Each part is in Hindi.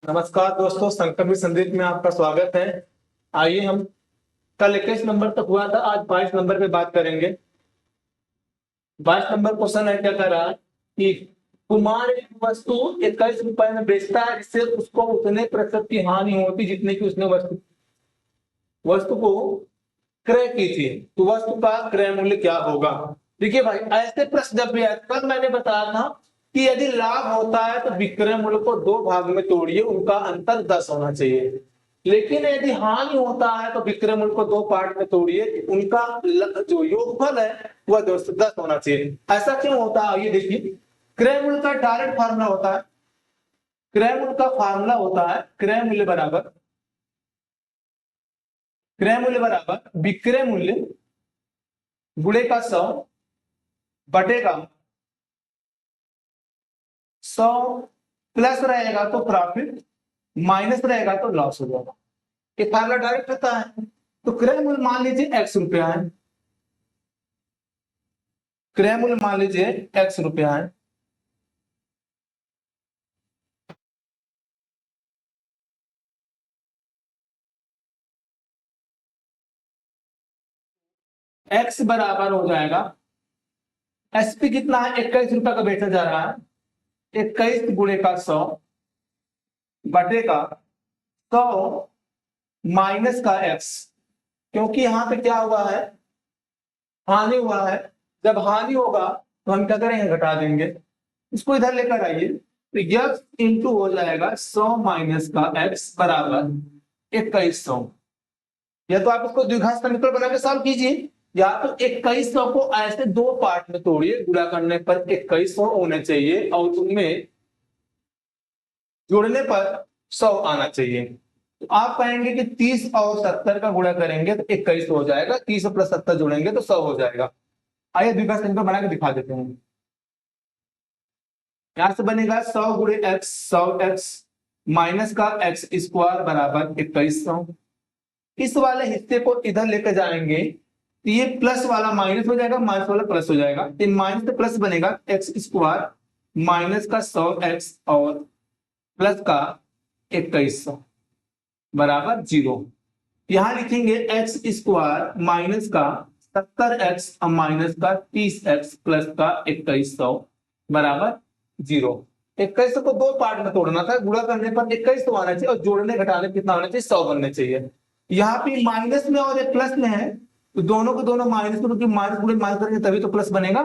नमस्कार दोस्तों, संकट संदेश में आपका स्वागत है। आइए हम कल 21 नंबर तक हुआ था, आज 22 नंबर पे बात करेंगे। 22 नंबर क्वेश्चन है, क्या कर रहा है कि कुमार एक वस्तु 21 रुपए में बेचता है, जिससे उसको उतने प्रतिशत की हानि होती जितने की उसने वस्तु को क्रय की थी। तो वस्तु का क्रय मूल्य क्या होगा। देखिए भाई, ऐसे प्रश्न जब भी आए, कल मैंने बताया था कि यदि लाभ होता है तो विक्रय मूल्य को दो भाग में तोड़िए, उनका अंतर 10 होना चाहिए। लेकिन यदि हानि होता है तो विक्रय मूल्य को दो पार्ट में तोड़िए, उनका जो योगफल है वह 10 होना चाहिए। ऐसा क्यों होता है, ये देखिए। क्रय मूल्य का डायरेक्ट फार्मूला होता है, क्रय मूल्य का फार्मूला होता है क्रय मूल्य बराबर विक्रय मूल्य गुणे का 100 बटेगा 100 प्लस रहेगा तो प्रॉफिट, माइनस रहेगा तो लॉस हो जाएगा। ये फार्मूला डायरेक्ट होता है। तो क्रय मूल्य मान लीजिए x रुपया है, क्रय मूल्य मान लीजिए x रुपया है। x बराबर हो जाएगा, एसपी कितना है, 21 रुपया का बेचा जा रहा है, 21 गुणे का 100 बटे का 100 माइनस का x। क्योंकि यहां पे क्या हुआ है, हानि हुआ है। जब हानि होगा तो हम क्या करेंगे, घटा देंगे। इसको इधर लेकर आइए तो x इंटू हो जाएगा 100 माइनस का x बराबर 2100। या तो आप इसको द्विघात समीकरण बना के सॉल्व कीजिए, या तो 2100 को ऐसे दो पार्ट में तोड़िए, गुणा करने पर 2100 होने चाहिए और उनमें जोड़ने पर 100 आना चाहिए। तो आप कहेंगे कि 30 और 70 का गुणा करेंगे तो 2100 हो जाएगा, 30 प्लस 70 जोड़ेंगे तो 100 हो जाएगा। आइए द्विघात समीकरण बना के दिखा देते हैं। यहां से बनेगा 100 गुणे एक्स, 100x माइनस का x स्क्वायर बराबर 2100। इस वाले हिस्से को इधर लेकर जाएंगे तो ये प्लस वाला माइनस हो जाएगा, माइनस वाला प्लस हो जाएगा। इन माइनस से प्लस बनेगा x स्क्वायर माइनस का 100x और प्लस का 2100 बराबर 0। यहां लिखेंगे x स्क्वायर माइनस का 70x और माइनस का 30x प्लस का 2100 बराबर 0। 2100 को दो पार्ट में तोड़ना था, गुणा करने पर 2100 आना चाहिए और जोड़ने घटाने कितना होना चाहिए, 100 बनने चाहिए। यहाँ पे माइनस में और एक प्लस में है, तो दोनों को दोनों माइनस में, क्योंकि माइनस गुणे माइनस करेंगे तभी तो प्लस बनेगा।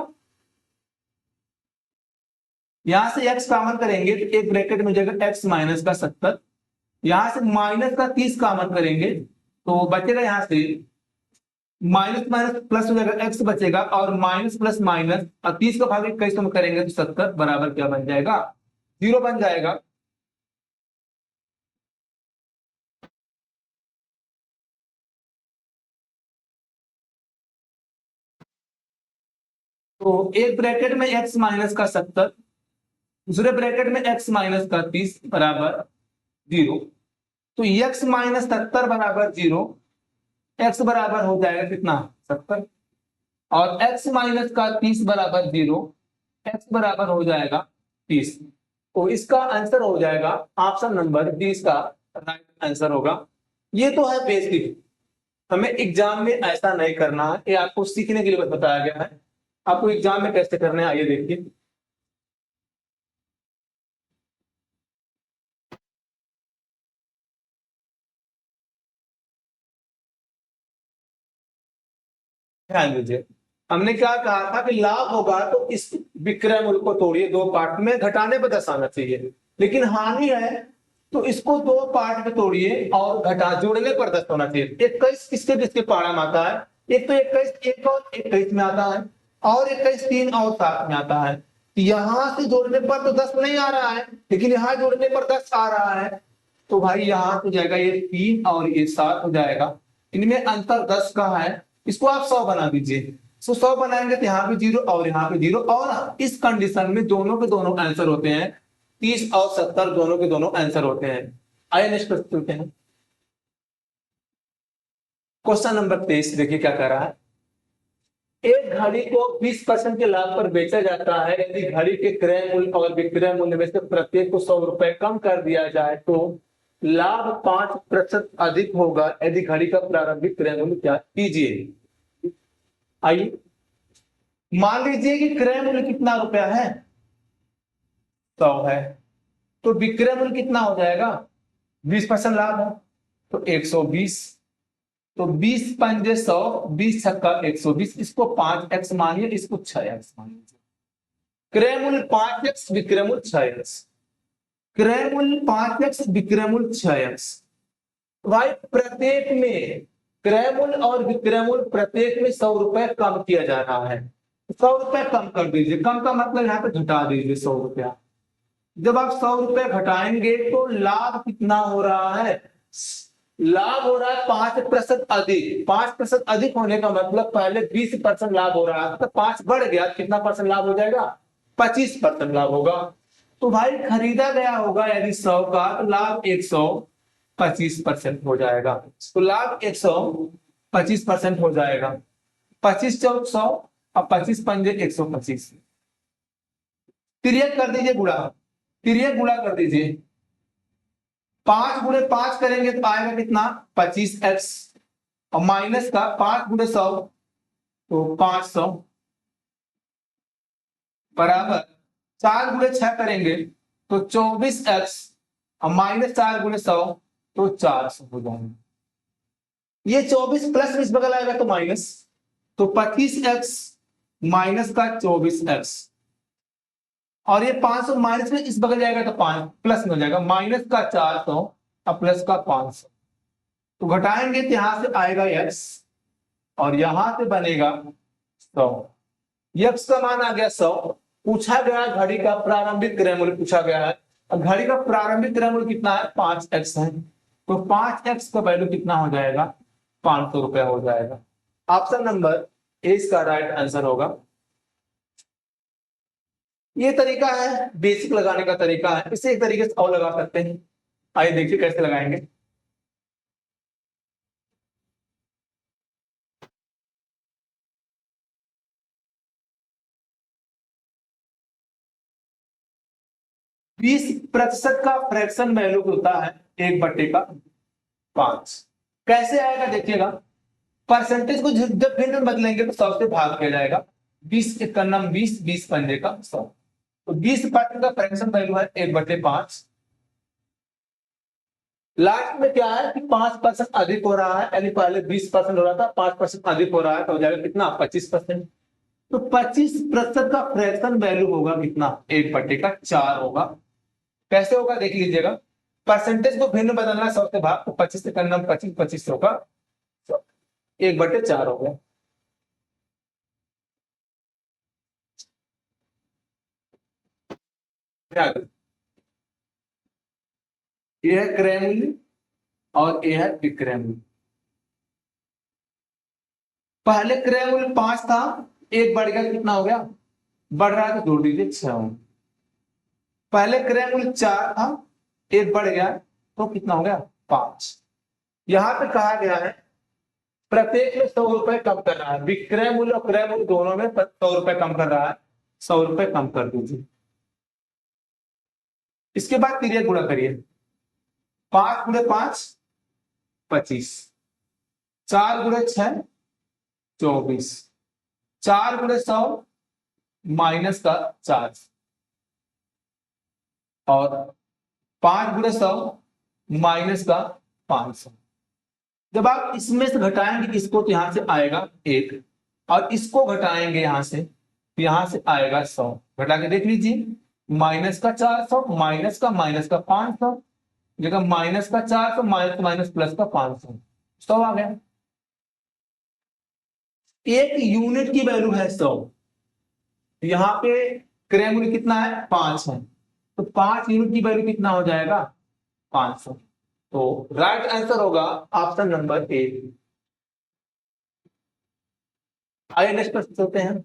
यहां से x कॉमन करेंगे तो एक ब्रैकेट में जाएगा x माइनस का 70, यहां से माइनस का 30 कॉमन करेंगे तो बचेगा यहां से माइनस माइनस प्लस हो जाएगा, x बचेगा और माइनस प्लस माइनस और 30 का भाग 21 में करेंगे तो 70 बराबर क्या बन जाएगा, 0 बन जाएगा। तो एक ब्रैकेट में x माइनस का 70, दूसरे ब्रैकेट में x माइनस का 30 बराबर 0। तो x माइनस 70 बराबर 0, x बराबर हो जाएगा कितना, 70, और x माइनस का 30 बराबर 0, x बराबर हो जाएगा 30। तो इसका आंसर हो जाएगा ऑप्शन नंबर 20 का राइट आंसर होगा। ये तो है बेसिक, हमें एग्जाम में ऐसा नहीं करना है, ये आपको सीखने के लिए बस बताया गया है। आपको एग्जाम में कैसे करना है आइए देखिए। ध्यान दीजिए, हमने क्या कहा था कि लाभ होगा तो इस विक्रय मूल्य को तोड़िए, दो पार्ट में, घटाने पर 10 आना चाहिए। लेकिन हानि है तो इसको दो पार्ट में तोड़िए और घटा जोड़ने पर 10 होना चाहिए। 21 किसके किसके पारा में आता है, एक तो 21 एक और 21 में आता है, और 21 3 और 7 में आता है। यहां से जोड़ने पर तो 10 नहीं आ रहा है, लेकिन यहां जोड़ने पर 10 आ रहा है। तो भाई यहां हो जाएगा ये 3 और ये 7 हो जाएगा, इनमें अंतर 10 का है। इसको आप 100 बना दीजिए। तो 100 बनाएंगे तो यहाँ पे 0 और यहाँ पे 0, और इस कंडीशन में दोनों के दोनों आंसर होते हैं, 30 और 70 दोनों के दोनों आंसर होते हैं। आइए नेक्स्ट प्रश्न चलते हैं। क्वेश्चन नंबर 23 देखिए क्या कह रहा है। एक घड़ी को 20% के लाभ पर बेचा जाता है। यदि घड़ी के क्रय मूल्य और विक्रय मूल्य में से प्रत्येक को 100 रुपए कम कर दिया जाए तो लाभ 5% अधिक होगा यदि घड़ी का प्रारंभिक क्रय मूल्य क्या कीजिए। आइए मान लीजिए कि क्रय मूल्य कितना रुपया है, 100 है, तो विक्रय मूल्य कितना हो जाएगा, 20% लाभ है तो 120। तो 20 पंजे 100, 20 छक्का 120, इसको 5x मानिए, इसको 6x मानिए। क्रय मूल्य 5x, विक्रय मूल्य 6x। क्रय मूल्य 5x, विक्रय मूल्य 6x। भाई प्रत्येक में क्रय मूल्य और विक्रय मूल्य प्रत्येक में 100 रुपए कम किया जा रहा है। 100 रुपए कम कर दीजिए, कम का मतलब यहाँ पे घटा दीजिए 100 रुपया। जब आप 100 रुपए घटाएंगे तो लाभ कितना हो रहा है, लाभ हो रहा है 5% अधिक। 5% अधिक होने का मतलब पहले 20% लाभ हो रहा है, तो 5 बढ़ गया, कितना परसेंट लाभ हो जाएगा, 25% लाभ होगा। तो भाई खरीदा गया होगा यदि 100 का, तो लाभ 125% हो जाएगा। तो लाभ 125% हो जाएगा। 25 चौक 100 और 25 पंजे 125। तिर्यक कर दीजिए गुणा, तिर्यक गुणा कर दीजिए। 5 गुणे 5 करेंगे तो आएगा कितना, 25x, और माइनस का 5 गुणे 100 तो 500 बराबर 4 गुणे 6 करेंगे तो 24x, और माइनस 4 गुणे 100 तो 400 हो जाएंगे। ये 24 प्लस इस बगल आएगा तो माइनस, तो 25x माइनस का 24x, और ये 500 माइनस में इस बगल जाएगा तो 5 प्लस में हो जाएगा, माइनस का 400 और प्लस का 500। तो घटाएंगे तो यहां से आएगा x और यहां से बनेगा 100। x का मान आ गया 100। पूछा गया घड़ी का प्रारंभिक क्रय मूल्य पूछा गया है, और घड़ी का प्रारंभिक क्रय मूल्य कितना है, 5x है। तो 5x का वैल्यू कितना हो जाएगा, 500 रुपया हो जाएगा। ऑप्शन नंबर ए इसका राइट आंसर होगा। ये तरीका है बेसिक लगाने का तरीका है, इसे एक तरीके से और लगा सकते हैं। आइए देखिए कैसे लगाएंगे। बीस प्रतिशत का फ्रैक्शन वैल्यू होता है 1/5। कैसे आएगा देखिएगा, परसेंटेज को जब भिन्न में बदलेंगे तो 100 से भाग किया जाएगा। 20 का नम 20, 20 पंजे का 100, तो 20% का फ्रैक्शन वैल्यू है 1/5। लास्ट में क्या है कि 5% अधिक हो रहा है, यानी पहले 20% हो रहा था, 5% अधिक हो रहा है तो हो जाएगा कितना, 25%। तो 25% का फ्रैक्शन वैल्यू होगा कितना, 1/4 होगा। कैसे होगा देख लीजिएगा, परसेंटेज को भिन्न बदलना 100 से भाग, तो 25 से करना 25, 25 होगा, 1/4 हो गया। ये है क्रय मूल्य और ये है विक्रय मूल्य। पहले क्रय मूल्य 5 था, 1 बढ़ गया, कितना हो गया, बढ़ रहा है तो जोड़ दीजिए 6 होगा। पहले क्रय मूल्य 4 था, 1 बढ़ गया तो कितना हो गया, 5। यहां पे कहा गया है प्रत्येक में 100 रुपए कम कर रहा है, विक्रय मूल्य और क्रय मूल्य दोनों में 100 रुपए कम कर रहा है, 100 रुपए कम कर दीजिए। इसके बाद तिर्यक गुणा करिए, 5 गुणे 5 25, 4 गुणे 6 24, 4 गुणे 100 माइनस का 4, और 5 गुणे 100 माइनस का 500। जब आप इसमें से घटाएंगे इसको तो यहां से आएगा 1, और इसको घटाएंगे यहां से तो यहां से आएगा 100। घटा के देख लीजिए, माइनस का 400 माइनस का 500, जगह माइनस का 400 माइनस माइनस प्लस का 500, 100 आ गया। एक यूनिट की वैल्यू है 100, यहां पे क्रय मूल्य कितना है, 5 है, तो 5 यूनिट की वैल्यू कितना हो जाएगा, 500। तो राइट आंसर होगा ऑप्शन नंबर ए। आइए नेक्स्ट प्रश्न चलते हैं।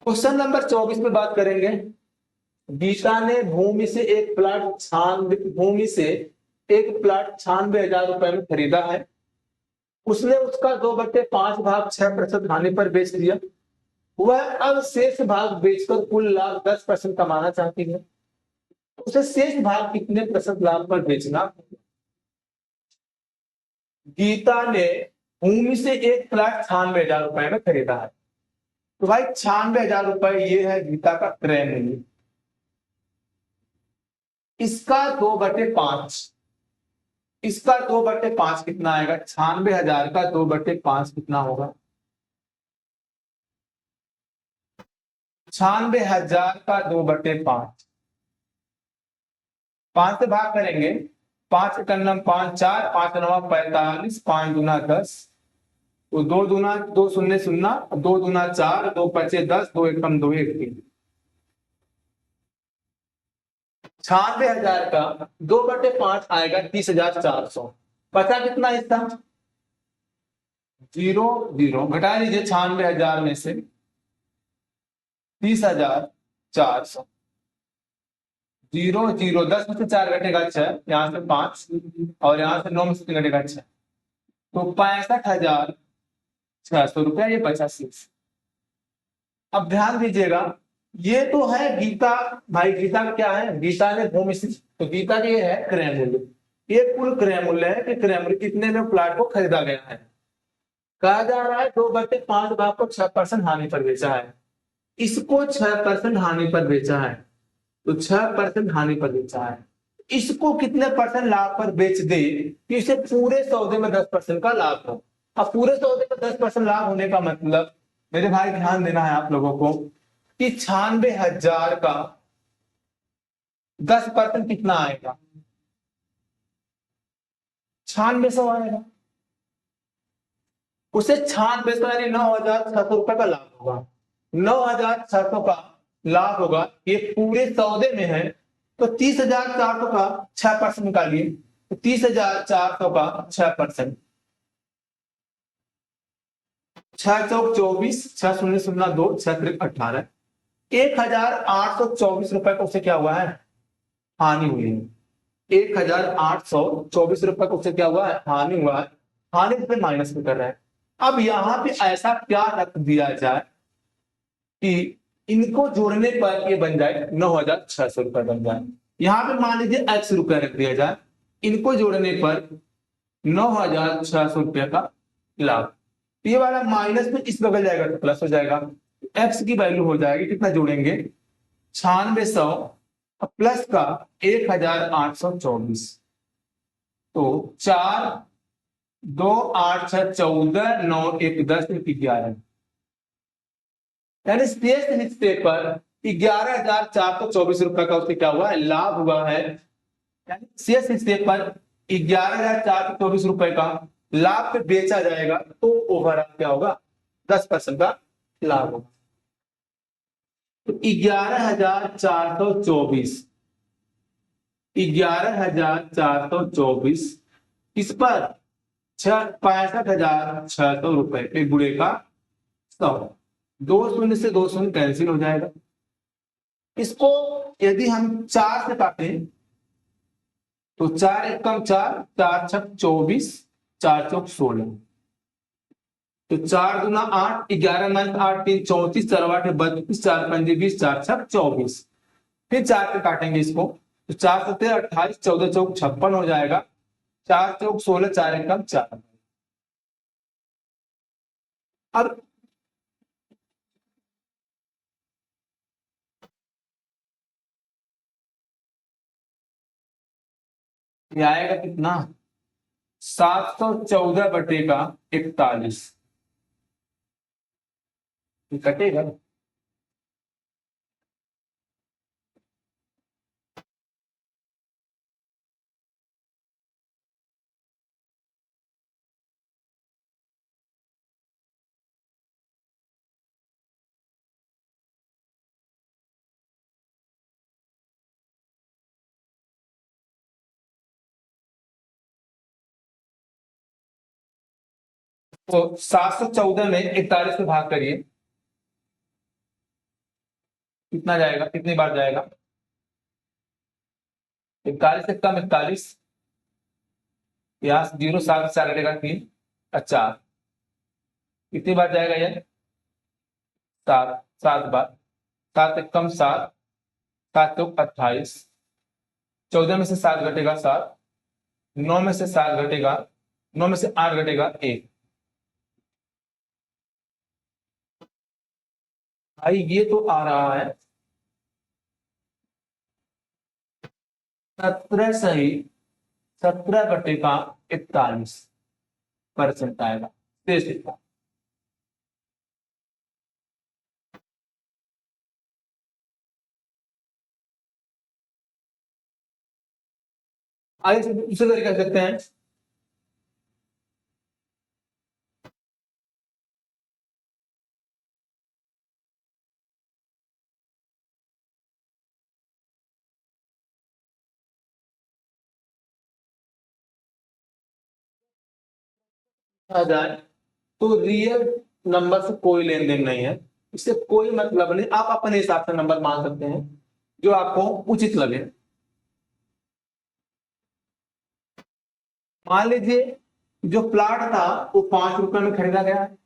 क्वेश्चन नंबर 24 में बात करेंगे। गीता ने भूमि से एक प्लाट 96,000 रुपए में खरीदा है। उसने उसका 2/5 भाग 6% हानि पर बेच दिया। वह अब शेष भाग बेचकर कुल लाभ 10% कमाना चाहती है। उसे शेष भाग कितने प्रतिशत लाभ पर बेचना? गीता ने भूमि से एक प्लाट 96,000 रुपए में खरीदा है। तो भाई 96,000 रुपए ये है गीता का क्रय मूल्य। इसका 2/5, इसका 2/5 कितना आएगा? 96,000 का 2/5 कितना होगा? 96,000 का 2/5, 5 से भाग करेंगे। 5 एकम 5, 4, 5 9 45, 5 दूना 10, तो 2 दूना 2 शून्य 0, 2 दूना 4, 2 पचे 10, 2 एकम 2 1 3। 96,000 का 2/5 आएगा 30,400। बचा कितना हिस्सा? 0 0 घटा लीजिए 96,000 में से 30,400। 0 0 10 में से 4 घटेगा 6, यहां से 5 और यहां से 9 में से 3 घटेगा 6, तो 65,600 रुपया ये बचा शेष। अब ध्यान दीजिएगा, ये तो है गीता। भाई गीता का क्या है? गीता ने भूमि से, तो गीता का ये है क्रय मूल्य। ये कुल क्रय मूल्य है कि क्रय मूल्य कितने में प्लाट को खरीदा गया है। कहा जा रहा है 2/5 भाग को 6% हानि पर बेचा है। इसको 6% हानि पर बेचा है, तो 6% हानि पर बेचा है। इसको कितने परसेंट लाभ पर बेच दे कि इसे पूरे सौदे में 10% का लाभ हो। अब पूरे सौदे में 10% लाभ होने का मतलब, मेरे भाई ध्यान देना है आप लोगों को, कि 96,000 का 10% कितना आएगा? 9600 आएगा। उसे 9600 यानी 9,600 रुपए का लाभ होगा। 9,600 का लाभ होगा, ये पूरे सौदे में है। तो 30,400 का 6% निकालिए, तो 30,400 का 6%, 6 चौक 24, 6 शून्य 0 2, 6 त्रिक 18, 1,824 रुपए का उसे क्या हुआ है? हानि हुई है। 1,824 रुपए का उसे क्या हुआ है? हानि हुआ है। हानि पे माइनस में कर रहे हैं। अब यहां पे ऐसा क्या रख दिया जाए कि इनको जोड़ने पर ये बन जाए 9,600 रुपए बन जाए। यहां पे मान लीजिए x रुपया रख दिया जाए, इनको जोड़ने पर 9,600 रुपया का लाभ। ये वाला माइनस में इस बगल जाएगा तो प्लस हो जाएगा। x की वैल्यू हो जाएगी, कितना जोड़ेंगे? 9600 प्लस का 1,824, तो 4 2 8 6 14 9 1 10 11, यानी शेष हिस्से पर 11,424 रुपए का उससे क्या हुआ है? लाभ हुआ है। यानी शेष हिस्से पर 11,424 रुपए का लाभ पे बेचा जाएगा, तो ओवरऑल क्या होगा? 10% का लाभ होगा। तो 11,424, 11,424 इस पर 65,600 रुपए पे गुणे का 100, 2 शून्य से 2 शून्य कैंसिल हो जाएगा। इसको यदि हम 4 से काटें तो 4 एकम 4, 4 छक 24, 4 चौक 16, तो 4 दूना 8, 11 9 8 3 34, 4 8 32, 4 5 20, 4 छक 24। फिर 4 पे काटेंगे इसको, तो 4 7 28, 14 चौक 56 हो जाएगा, 4 चौक 16, 4 एकम 4। अब ये आएगा कितना? 714/41, कटेगा। तो 714 में 41 से भाग करिए, कितना जाएगा? कितनी बार जाएगा? 41 से कम 41, यहाँ 0 7 4 कटेगा 3, अच्छा, कितनी बार जाएगा ये? 7, 7 बार। 7 एक कम 7, 7 तो 28, 14 में से 7 घटेगा 7, 9 में से 7 घटेगा, 9 में से 8 घटेगा 1। भाई ये तो आ रहा है 17 सही, 17/41% आएगा शेष कितना? आगे से दूसरे तरीके कर सकते हैं। 1000 तो रियल नंबर से कोई लेन देन नहीं है, इससे कोई मतलब नहीं, आप अपने हिसाब से नंबर मान सकते हैं जो आपको उचित लगे। मान लीजिए जो प्लाट था वो 5 रुपए में खरीदा गया है,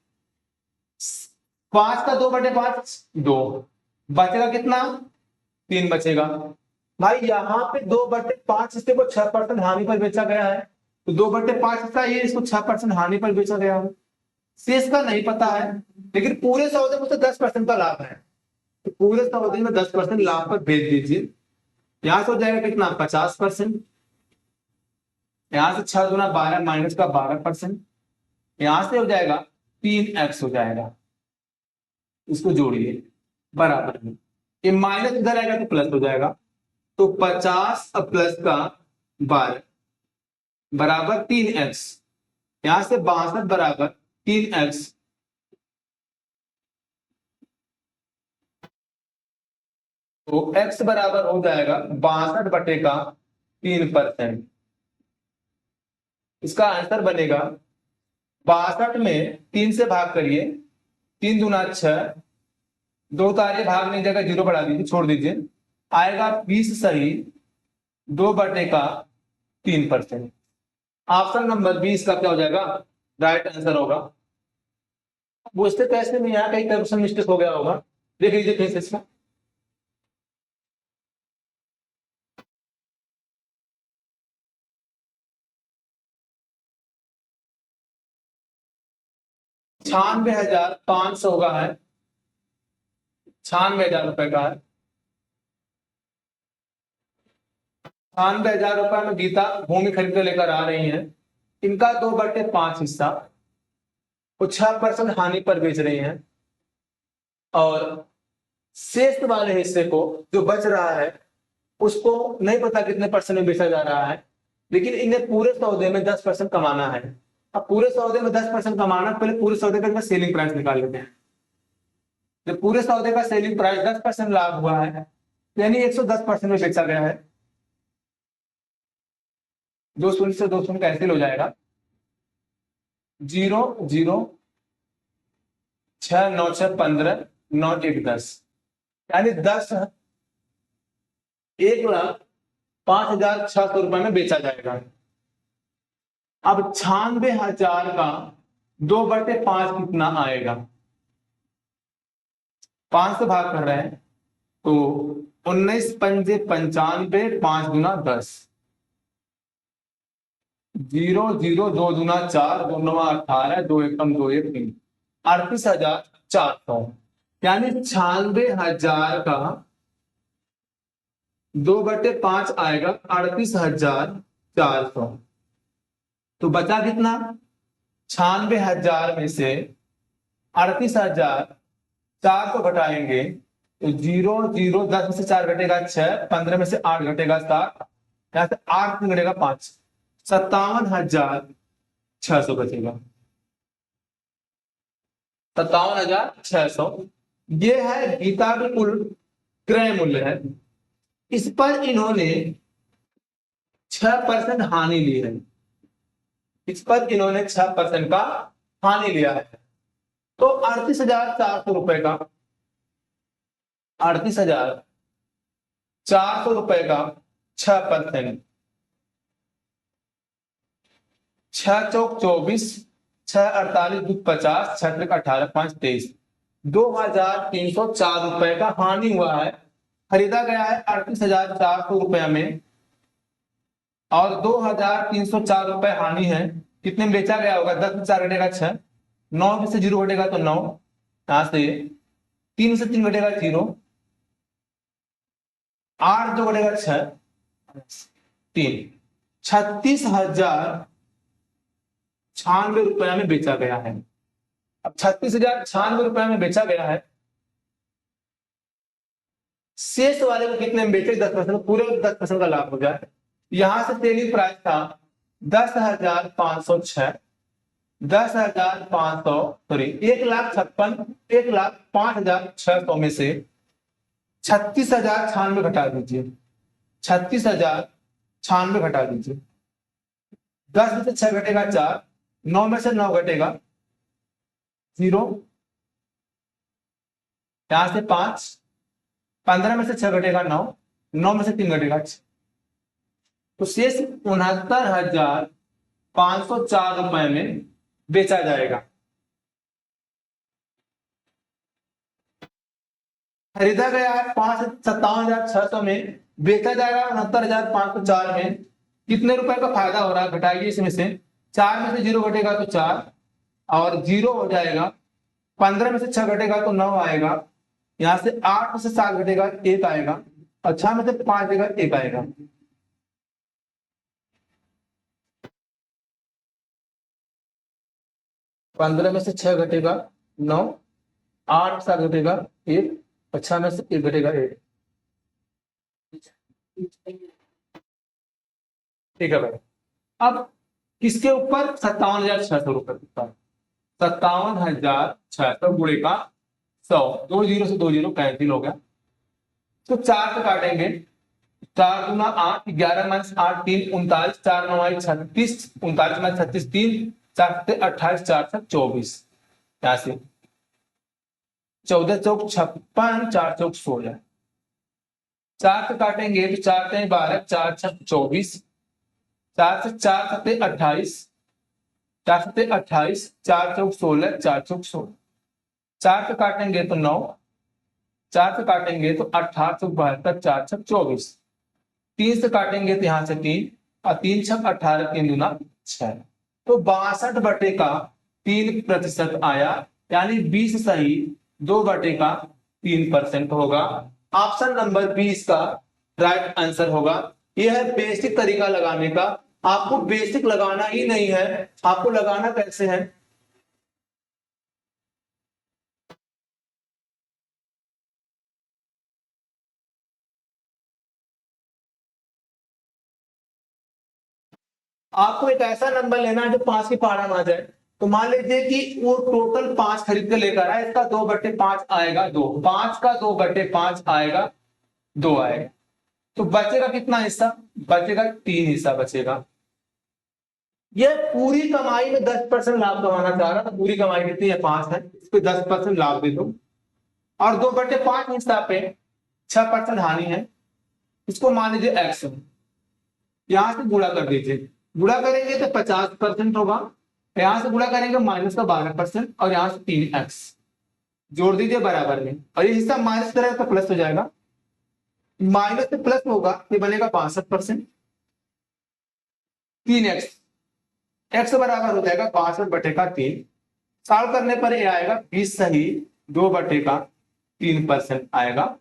5 का 2/5 2, बचेगा कितना? 3 बचेगा। भाई यहाँ पे 2/5 हिस्से को 6% हानि पर बेचा गया है, तो 2/5 हिस्सा ये इसको 6% हानि पर बेचा गया है, शेष का नहीं पता है, लेकिन पूरे सौदे में तो 10% का लाभ है, तो पूरे सौदे में 10% लाभ पर बेच दीजिए। यहां से हो जाएगा कितना? 50%। यहां से 6 × 12 माइनस का 12%। यहां से हो जाएगा 3x हो जाएगा, इसको जोड़िए बराबर में, ये माइनस इधर आएगा तो प्लस हो जाएगा, तो 50 अब प्लस का 12 बराबर 3x। यहां से 62 बराबर 3x, तो x बराबर हो जाएगा 62/3%। इसका आंसर बनेगा 62 में 3 से भाग करिए, 3 दूना 6, 2 तारे भागने की जगह 0 बढ़ा दीजिए, छोड़ दीजिए, आएगा 20 सही, 2/3%। ऑप्शन नंबर 20 का क्या हो जाएगा? राइट आंसर होगा। पूछते तो ऐसे नहीं, यहाँ कहीं क्वेश्चन मिस्टेक हो गया होगा, देख लीजिए फिर से इसका। ₹96,500 का है, 96,000 का है। 96,000 में गीता भूमि खरीद कर लेकर आ रही है, इनका 2/5 हिस्सा वो 6% हानि पर बेच रही हैं, और शेष वाले हिस्से को जो बच रहा है उसको नहीं पता कितने परसेंट में बेचा जा रहा है, लेकिन इन्हें पूरे सौदे में 10% कमाना है। अब पूरे सौदे में 10% कमाना, पहले पूरे सौदे का सेलिंग प्राइस निकाल लेते हैं। जब पूरे सौदे का सेलिंग प्राइस 10% लाभ हुआ है, यानी 110% में बेचा गया है, 2 शून्य से 2 शून्य कैंसिल हो जाएगा, 0 0 6 9 6 15 9 1 10, यानी 1,05,600 में बेचा जाएगा। अब 96,000 का 2/5 कितना आएगा? 5 से भाग कर रहे हैं तो 19 पंजे 95, 5 दूना 10, 0 0 2 दूना 4, 2 9 18, 2 एकम 2 1 3, 38,400, यानी 96,000 का 2/5 आएगा 38,400। तो बचा कितना? 96,000 में से 38,400 घटाएंगे तो 0 0 10 में से 4 घटेगा 6, 15 में से 8 घटेगा 7, यहां से 8 में घटेगा 5, 57,600 बचेगा। 57,600 ये है गीता का कुल क्रय मूल्य है, इस पर इन्होंने 6% हानि ली है, इस पर इन्होंने 6% का हानि लिया है, तो 38,400 का 38,400 का 6%, 6 चौक 24, छह 48 दूध 50, 6 18 5 23, 2,304 रुपए का हानि हुआ है। खरीदा गया है 38,400 रुपया में और 2,304 रुपए हानि है। कितने में बेचा गया होगा? 10 में 4 घटेगा 6, 9 में से 0 घटेगा तो 9, यहां से 3 से 3 घटेगा 0, 8 जो घटेगा 6 3, 36,096 रुपया में बेचा गया है। अब 36,096 रुपया में बेचा गया है, शेष वाले को कितने में बेचे? 10%, पूरे 10% का लाभ हो जाए। यहां से सेलिंग प्राइस था 10,506, 10,500 सॉरी 1,56,1,05,600 में से 36,096 घटा दीजिए, 36,096 घटा दीजिए। 10 में से 6 घटेगा 4, 9 में से 9 घटेगा 0, यहां से 5, 15 में से 6 घटेगा 9, 9 में से 3 घटेगा 6, तो शेष 69,504 रुपए में बेचा जाएगा। खरीदा गया है 57,600 में, बेचा जाएगा 69,504 में। कितने रुपए का फायदा हो रहा है? घटाइए इसमें से, 4 में से 0 घटेगा तो 4 और 0 हो जाएगा, 15 में से 6 घटेगा तो 9 आएगा, यहां से 8 में से 7 घटेगा 1 आएगा और 6 में से 5 देगा 1 आएगा। पंद्रह में से 6 घटेगा 9, 8 7 घटेगा 1, 6 में से 1 घटेगा 1। ठीक है भाई। अब किसके ऊपर? 57,600 रुपए, 57,600 गुणे का 100, 2 0 से 2 0 कैंसिल हो गया, तो 4 से काटेंगे, 4 दूना 8, 11 माइनस 8 3, 39, 4 9 36, 39 माइनस 36 3, 4 से 28, 4 से 24, यहां से 14 चौक 56, 4 चौक 16, 4 से काटेंगे तो 4 से 12, 4 6 24, 4 से 4 सत्ते 28, 4 सत्ते 28, 4 चौक 16, 4 चौक 16, 4 से काटेंगे तो 9, 4 से काटेंगे तो 18 चौक 72, 4 छक 24, 3 से काटेंगे तो यहां से 3 और 3 छक 18, 3 दूना 6, तो 62/3% आया, यानी 20 सही 2/3% होगा। ऑप्शन नंबर 20 का राइट आंसर होगा। यह है बेसिक तरीका लगाने का। आपको बेसिक लगाना ही नहीं है, आपको लगाना कैसे है? आपको एक ऐसा नंबर लेना है जो 5 की पहाड़ा में आ जाए। तो मान लीजिए कि वो टोटल 5 खरीद के लेकर आए, इसका 2/5 आएगा 2, 5 का 2/5 आएगा 2 आएगा, तो बचेगा कितना हिस्सा? बचेगा 3 हिस्सा बचेगा। ये पूरी कमाई में 10% लाभ कमाना चाह रहा था। पूरी कमाई कितनी है? 5 है, इस पे 10% लाभ दे दो और 2/5 हिस्सा पे 6% हानि है, इसको मान लीजिए एक्स, यहां से गुणा कर दीजिए। गुणा करेंगे तो 50% होगा, यहां से गुणा करेंगे माइनस का 12% और यहां से 3x जोड़ दीजिए बराबर में, और ये हिस्सा माइनस करेगा तो प्लस हो जाएगा, माइनस से प्लस होगा ये बनेगा 62%, 3x, x बराबर हो जाएगा 62/3, सॉल्व करने पर ये आएगा 20 सही 2/3% आएगा।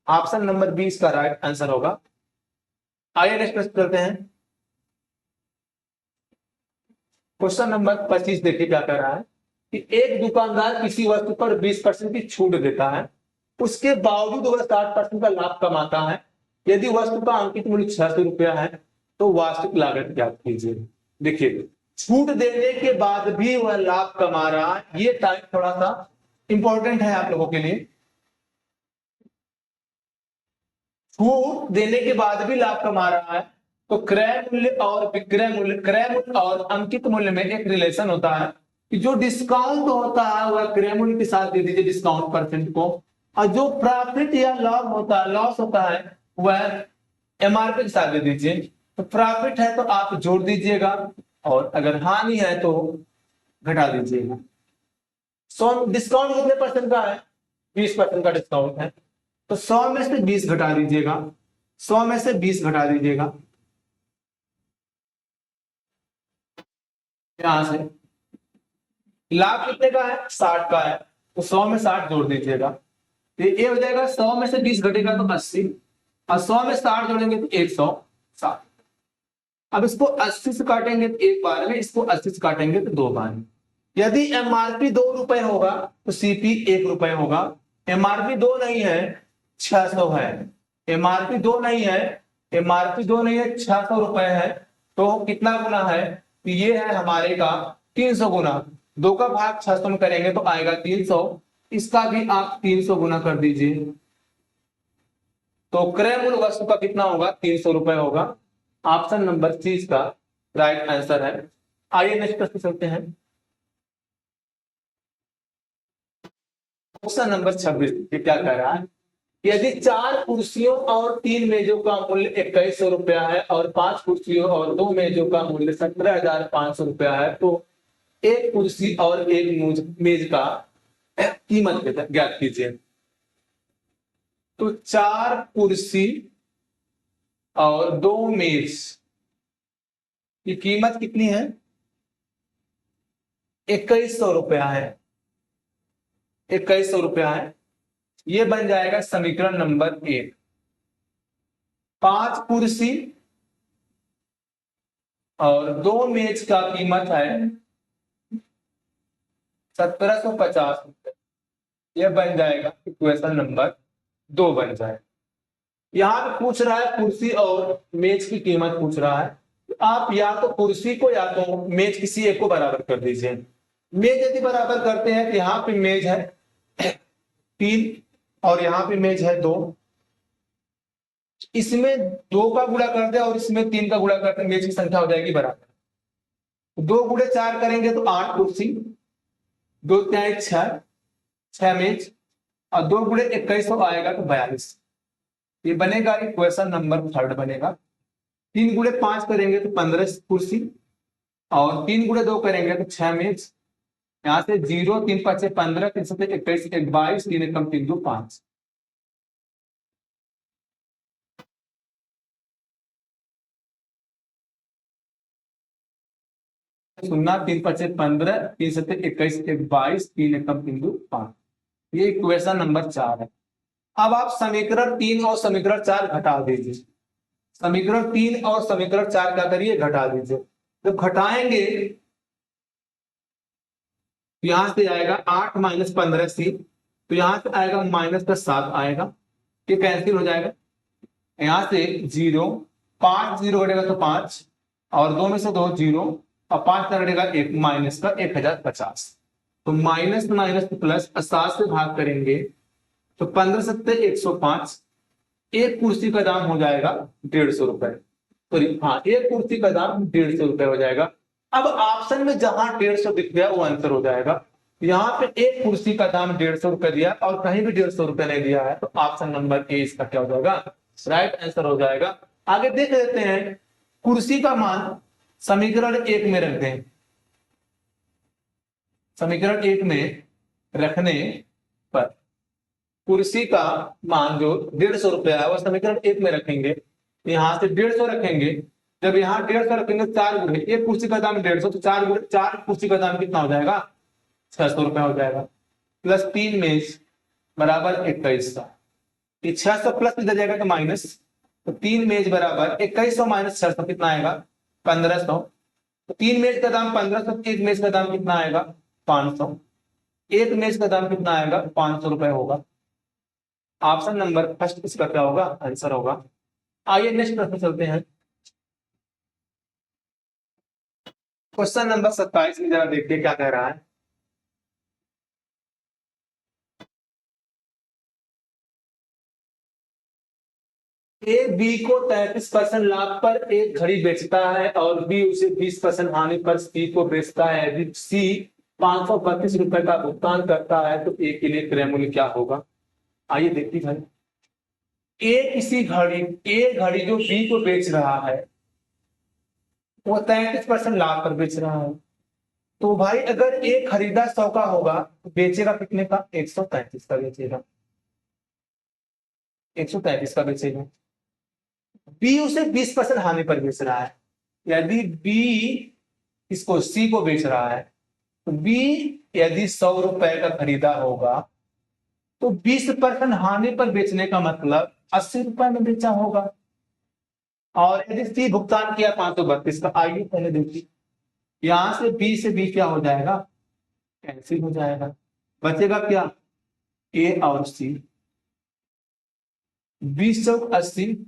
ऑप्शन नंबर 20 का राइट आंसर होगा। आइए नेक्स्ट प्रश्न करते हैं। क्वेश्चन नंबर 25 देखिए क्या कह रहा है कि एक दुकानदार किसी वस्तु पर 20% की छूट देता है, उसके बावजूद वह 60% का लाभ कमाता है। यदि वस्तु का अंकित मूल्य 600 रुपया है तो वास्तविक लागत ज्ञात कीजिए। देखिए, छूट देने के बाद भी वह लाभ कमा रहा है, ये टाइम थोड़ा सा इंपॉर्टेंट है आप लोगों के लिए। छूट देने के बाद भी लाभ कमा रहा है, तो क्रय मूल्य और विक्रय मूल्य, क्रय मूल्य और अंकित मूल्य में एक रिलेशन होता है कि जो डिस्काउंट होता है वह क्रय मूल्य के साथ दे दीजिए डिस्काउंट परसेंट को, और जो प्रॉफिट या लॉस होता है वह एमआरपी के साथ दे दीजिए। तो प्रॉफिट है तो आप जोड़ दीजिएगा और अगर हानि है तो घटा दीजिएगा। 100 डिस्काउंट कितने परसेंट का है? 20% का डिस्काउंट है, तो 100 में से 20 घटा दीजिएगा, 100 में से 20 घटा दीजिएगा यहां से। लाभ कितने का है? 60 का है, तो 100 में 60 जोड़ दीजिएगा, तो ये हो जाएगा 100 में से 20 घटेगा तो 80, और 100 में 60 जोड़ेंगे तो 160। अब इसको 80 से काटेंगे तो एक बार में, इसको 80 से काटेंगे तो दो बार में। यदि एमआरपी 2 रुपए होगा तो सीपी 1 रुपए होगा। एमआरपी 2 नहीं है, 600 है। एमआरपी 2 नहीं है, एमआरपी 2 नहीं है, 600 रुपए है, तो कितना गुना है? तो ये है हमारे का 300 गुना। 2 का भाग 600 में करेंगे तो आएगा 300, इसका भी आप 300 गुना कर दीजिए, तो क्रय मूल्य वस्तु का कितना होगा? 300 रुपए होगा। ऑप्शन नंबर सी इसका राइट आंसर है। आइए नेक्स्ट प्रश्न चलते हैं। क्वेश्चन नंबर 26 ये क्या कह रहा है? यदि 4 कुर्सियों और 3 मेजों का मूल्य 2100 रुपया है और 5 कुर्सियों और 2 मेजों का मूल्य 17,500 रुपया है, तो एक कुर्सी और एक मेज का कीमत ज्ञात कीजिए। तो 4 कुर्सी और 2 मेज की कीमत कितनी है? 2100 रुपया है, 2100 रुपया है। ये बन जाएगा समीकरण नंबर 1। 5 कुर्सी और 2 मेज का कीमत है 1750 रुपये, यह बन जाएगा इक्वेशन नंबर 2 बन जाएगा। यहां पे पूछ रहा है कुर्सी और मेज की कीमत पूछ रहा है, आप या तो कुर्सी को या तो मेज किसी एक को बराबर कर दीजिए। मेज यदि बराबर करते हैं तो यहाँ पे मेज है 3 और यहाँ पे मेज है 2, इसमें 2 का गुणा कर दे और इसमें 3 का गुणा करते, मेज की संख्या हो जाएगी बराबर। 2 गुणे 4 करेंगे तो 8 कुर्सी, 2 त्याई 6 मेज, और 2 गुणे 2100 आएगा तो 42। ये बनेगा इक्वेशन नंबर 3 बनेगा। 3 गुणे 5 करेंगे तो 15 कुर्सी, और 3 गुणे 2 करेंगे तो 6 मेज। यहां से 0 3 5 15, 3 7 21, 22, 3 एकम 3 2 5। सुनना, 3 5 15, 3 7 21, 22, 3 एकम 3 2 5। ये इक्वेशन नंबर 4 है। अब आप समीकरण 3 और समीकरण 4 घटा दीजिए। समीकरण 3 और समीकरण 4 क्या करिए? घटा दीजिए। जब घटाएंगे तो यहां से आएगा 8 माइनस 15 सी, तो यहां से आएगा माइनस का 7 आएगा, ये कैंसिल हो जाएगा। यहां से 0 5 0 घटेगा तो 5, और 2 में से 2 0, और 5 का घटेगा 1, माइनस का 1050। तो माइनस माइनस प्लस 7 से भाग करेंगे तो 15 सत्ते 105। एक कुर्सी का दाम हो जाएगा 150 रुपए, सॉरी हाँ, एक कुर्सी का दाम 150 रुपए हो जाएगा। अब ऑप्शन में जहां 150 दिख गया वो आंसर हो जाएगा। यहाँ पे एक कुर्सी का दाम 150 रुपए दिया और कहीं भी 150 रुपए नहीं दिया है, तो ऑप्शन नंबर ए इसका क्या हो जाएगा? राइट आंसर हो जाएगा। आगे देख लेते हैं। कुर्सी का मान समीकरण 1 में रख दें। समीकरण 1 में रखने पर कुर्सी का मान जो 150 रुपया है वह समीकरण 1 में रखेंगे, यहां से 150 रखेंगे। जब यहाँ 150 रखेंगे 4 गुणे, एक कुर्सी का दाम 150, तो 4 गुणे 4 कुर्सी का दाम कितना हो जाएगा? 600 रुपया हो जाएगा, प्लस 3 मेज बराबर 2100। ये 600 प्लस इधर जाएगा तो माइनस, तो 3 मेज बराबर 2100 माइनस 600 कितना आएगा? 1500। तो 3 मेज का दाम 1500, एक मेज का दाम कितना आएगा? 500। एक मेज का दाम कितना आएगा? 500 रुपए होगा। ऑप्शन नंबर फर्स्ट इसका क्या होगा? आंसर होगा। आइए नेक्स्ट प्रश्न चलते हैं। क्वेश्चन नंबर 27 में जरा देखिए क्या कह रहा है। ए बी को 33% लाभ पर एक घड़ी बेचता है और बी उसे 20% हानि पर सी को बेचता है। यदि सी 532 रुपए का भुगतान करता है तो ए के लिए क्रय मूल्य क्या होगा? आइए देखिए भाई। ए घड़ी जो बी को बेच रहा है वो 33% लाभ पर बेच रहा है। तो भाई अगर ए खरीदा 100 का होगा तो बेचेगा कितने का? 133 का बेचेगा, 133 का बेचेगा। बी उसे 20% हानि पर बेच रहा है। यदि बी इसको सी को बेच रहा है तो बी यदि 100 रुपए का खरीदा होगा तो 20% हानि पर बेचने का मतलब 80 रुपए में बेचा होगा। और यदि सी भुगतान किया 532 का, आइए पहले देखिए, यहां से बी क्या हो जाएगा? कैंसिल हो जाएगा। बचेगा क्या? ए और सी। 20 × 80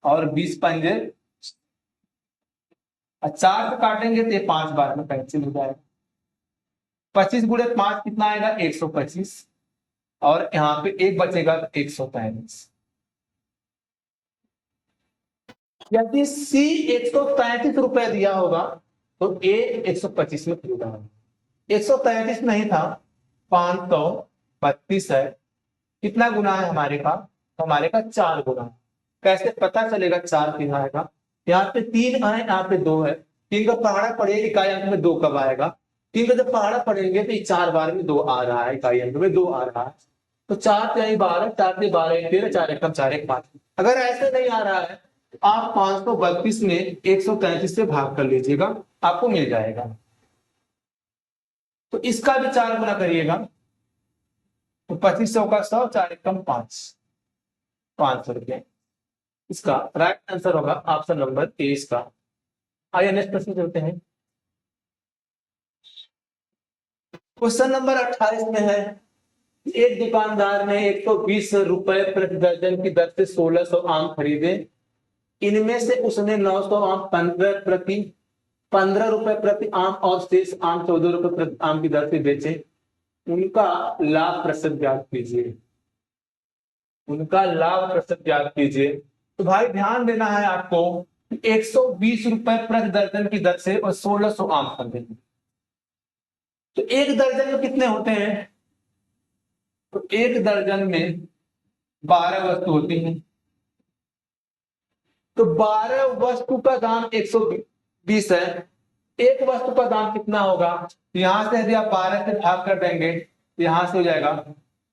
और 20 पंजे, 4 से काटेंगे तो ये 5 बार में कैंसिल हो जाएगा। 25 × 5 कितना आएगा? 125। और यहाँ पे एक बचेगा तो 135। यदि सी 135 रुपए दिया होगा तो ए 125 में खरीदा होगा। 133 नहीं था, 532 है। कितना गुना है हमारे का? तो हमारे का 4 गुना है। कैसे पता चलेगा 4 कितना आएगा? यहाँ पे 3 है, यहाँ पे 2 है। 3 का पहाड़ा पड़ेगा इकाई अंक में 2 कब आएगा? 3 का जब पहाड़ा पड़ेंगे तो 4 बार में 2 आ रहा है, इकाई अंक में 2 आ रहा है। तो 4 से 12, 4 से 12 13, 4 एकम 4 एक 5। अगर ऐसे नहीं आ रहा है तो आप 532 में 133 से भाग कर लीजिएगा, आपको मिल जाएगा। तो इसका भी 4 गुना करिएगा तो 2500 का 100, 4 एकम 5, 500 रुपये। इसका राइट आंसर होगा ऑप्शन नंबर 23 का। आइए नेक्स्ट प्रश्न चलते हैं। क्वेश्चन नंबर 28 में है, एक दुकानदार ने 120 रुपए प्रति दर्जन की दर से 1600 आम खरीदे। इनमें से उसने 900 आम 15 रुपए प्रति आम और शेष आम 14 रुपए प्रति आम की दर से बेचे। उनका लाभ प्रतिशत ज्ञात कीजिए। उनका लाभ प्रतिशत ज्ञात कीजिए। तो भाई ध्यान देना है आपको, 120 रुपए प्रति दर्जन की दर से और 1600 आम खरीदे। तो एक दर्जन में कितने होते हैं? तो एक दर्जन में 12 वस्तु होती हैं। तो 12 वस्तु का दाम 120 है। एक वस्तु का दाम कितना होगा? यहां से यदि आप 12 से भाग कर देंगे, यहां से हो जाएगा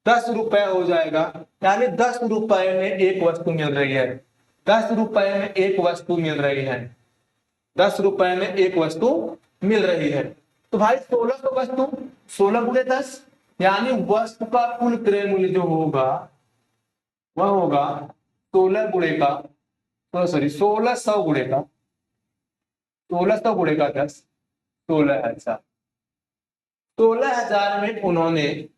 10 रुपए हो जाएगा। यानी 10 रुपए में एक वस्तु मिल रही है। 10 रुपए में एक वस्तु मिल रही है। 10 रुपए में एक वस्तु मिल रही है। तो भाई 1600 वस्तु, 16 × 10, यानी वस्तु का कुल क्रय मूल्य जो होगा वह होगा 16 गुणे का, तो सॉरी 1600 गुणे का, 1600 गुणे का 10, 16,000। 16,000 में उन्होंने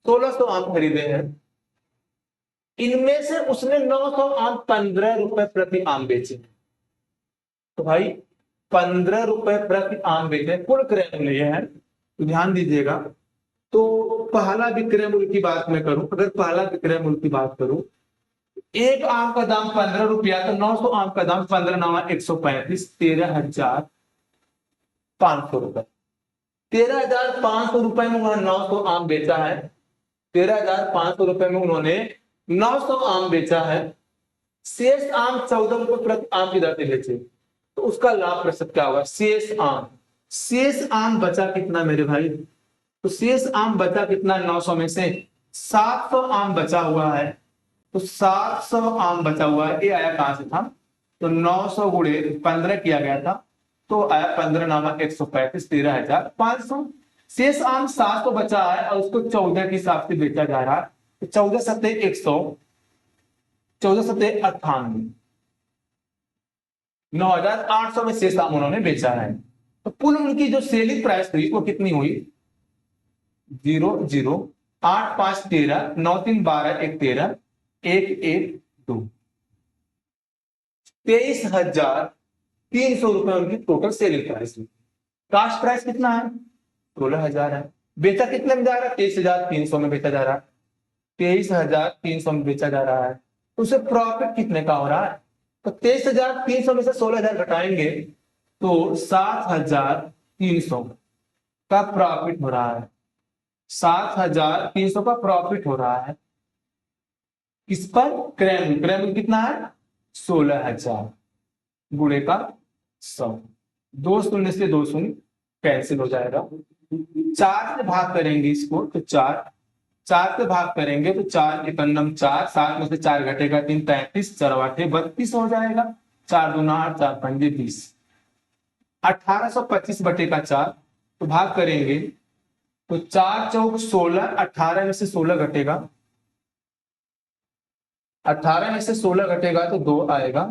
1600 आम खरीदे हैं। इनमें से उसने 900 आम 15 रुपए प्रति आम बेचे। तो भाई 15 रुपए प्रति आम बेचे, कुल क्रय मूल्य है। तो ध्यान दीजिएगा। तो पहला विक्रय मूल्य की बात मैं करूं, अगर पहला विक्रय मूल्य की बात करूं, एक आम का दाम 15 रुपया, तो 900 आम का दाम 15 9 135, 13,500 रुपए। 13,500 रुपए में उन्होंने 900 आम बेचा है। 13,500 रुपए में उन्होंने 900 आम बेचा है। शेष आम 14 रुपए प्रति आम की दर से बेचे। तो उसका लाभ प्रतिशत क्या होगा? शेष आम, शेष आम बचा कितना मेरे भाई? तो शेष आम बचा कितना? 900 में से 700 आम बचा हुआ है। तो 700 आम बचा हुआ है। ये आया कहां से था? तो 900 गुणे 15 किया गया था, तो आया 15 नामा 135, 13,500। शेष आम 700 बचा है और उसको 14 के हिसाब से बेचा जा रहा है। तो 14 सत्ते 100, 14 सत्ते 98, 9,800 में शेष आम उन्होंने बेचा है। तो कुल उनकी जो सेलिंग प्राइस हुई वो कितनी हुई? 0 0 8 5 13, 9 3 12 1 13, 1 1 2, 23,300 रुपए उनकी टोटल सेलिंग प्राइस हुई। कास्ट प्राइस कितना है? 16,000 है। बेचा कितने में जा रहा है? 23,300 में बेचा जा रहा है। 23,300 में बेचा जा रहा है। तो उसे प्रॉफिट कितने का हो रहा है? तो 23,300 में से 16,000 घटाएंगे तो 7,300 का प्रॉफिट हो रहा है। 7,300 का प्रॉफिट हो रहा है। किस पर? क्रय मूल्य कितना है? 16,000 गुणे का 100। 2 शून्य से 2 शून्य कैंसिल हो जाएगा। 4 से भाग करेंगे इसको तो 4, 4 से भाग करेंगे तो 4 एकन्नम 4, 7 में से 4 घटेगा 3, 33, 4 8 32 हो जाएगा। 4 दूना 8, 4 पंजे 20, 1825 बटे का 4 तो भाग करेंगे तो 4 चौक 16, 18 में से 16 घटेगा, 18 में से 16 घटेगा तो 2 आएगा।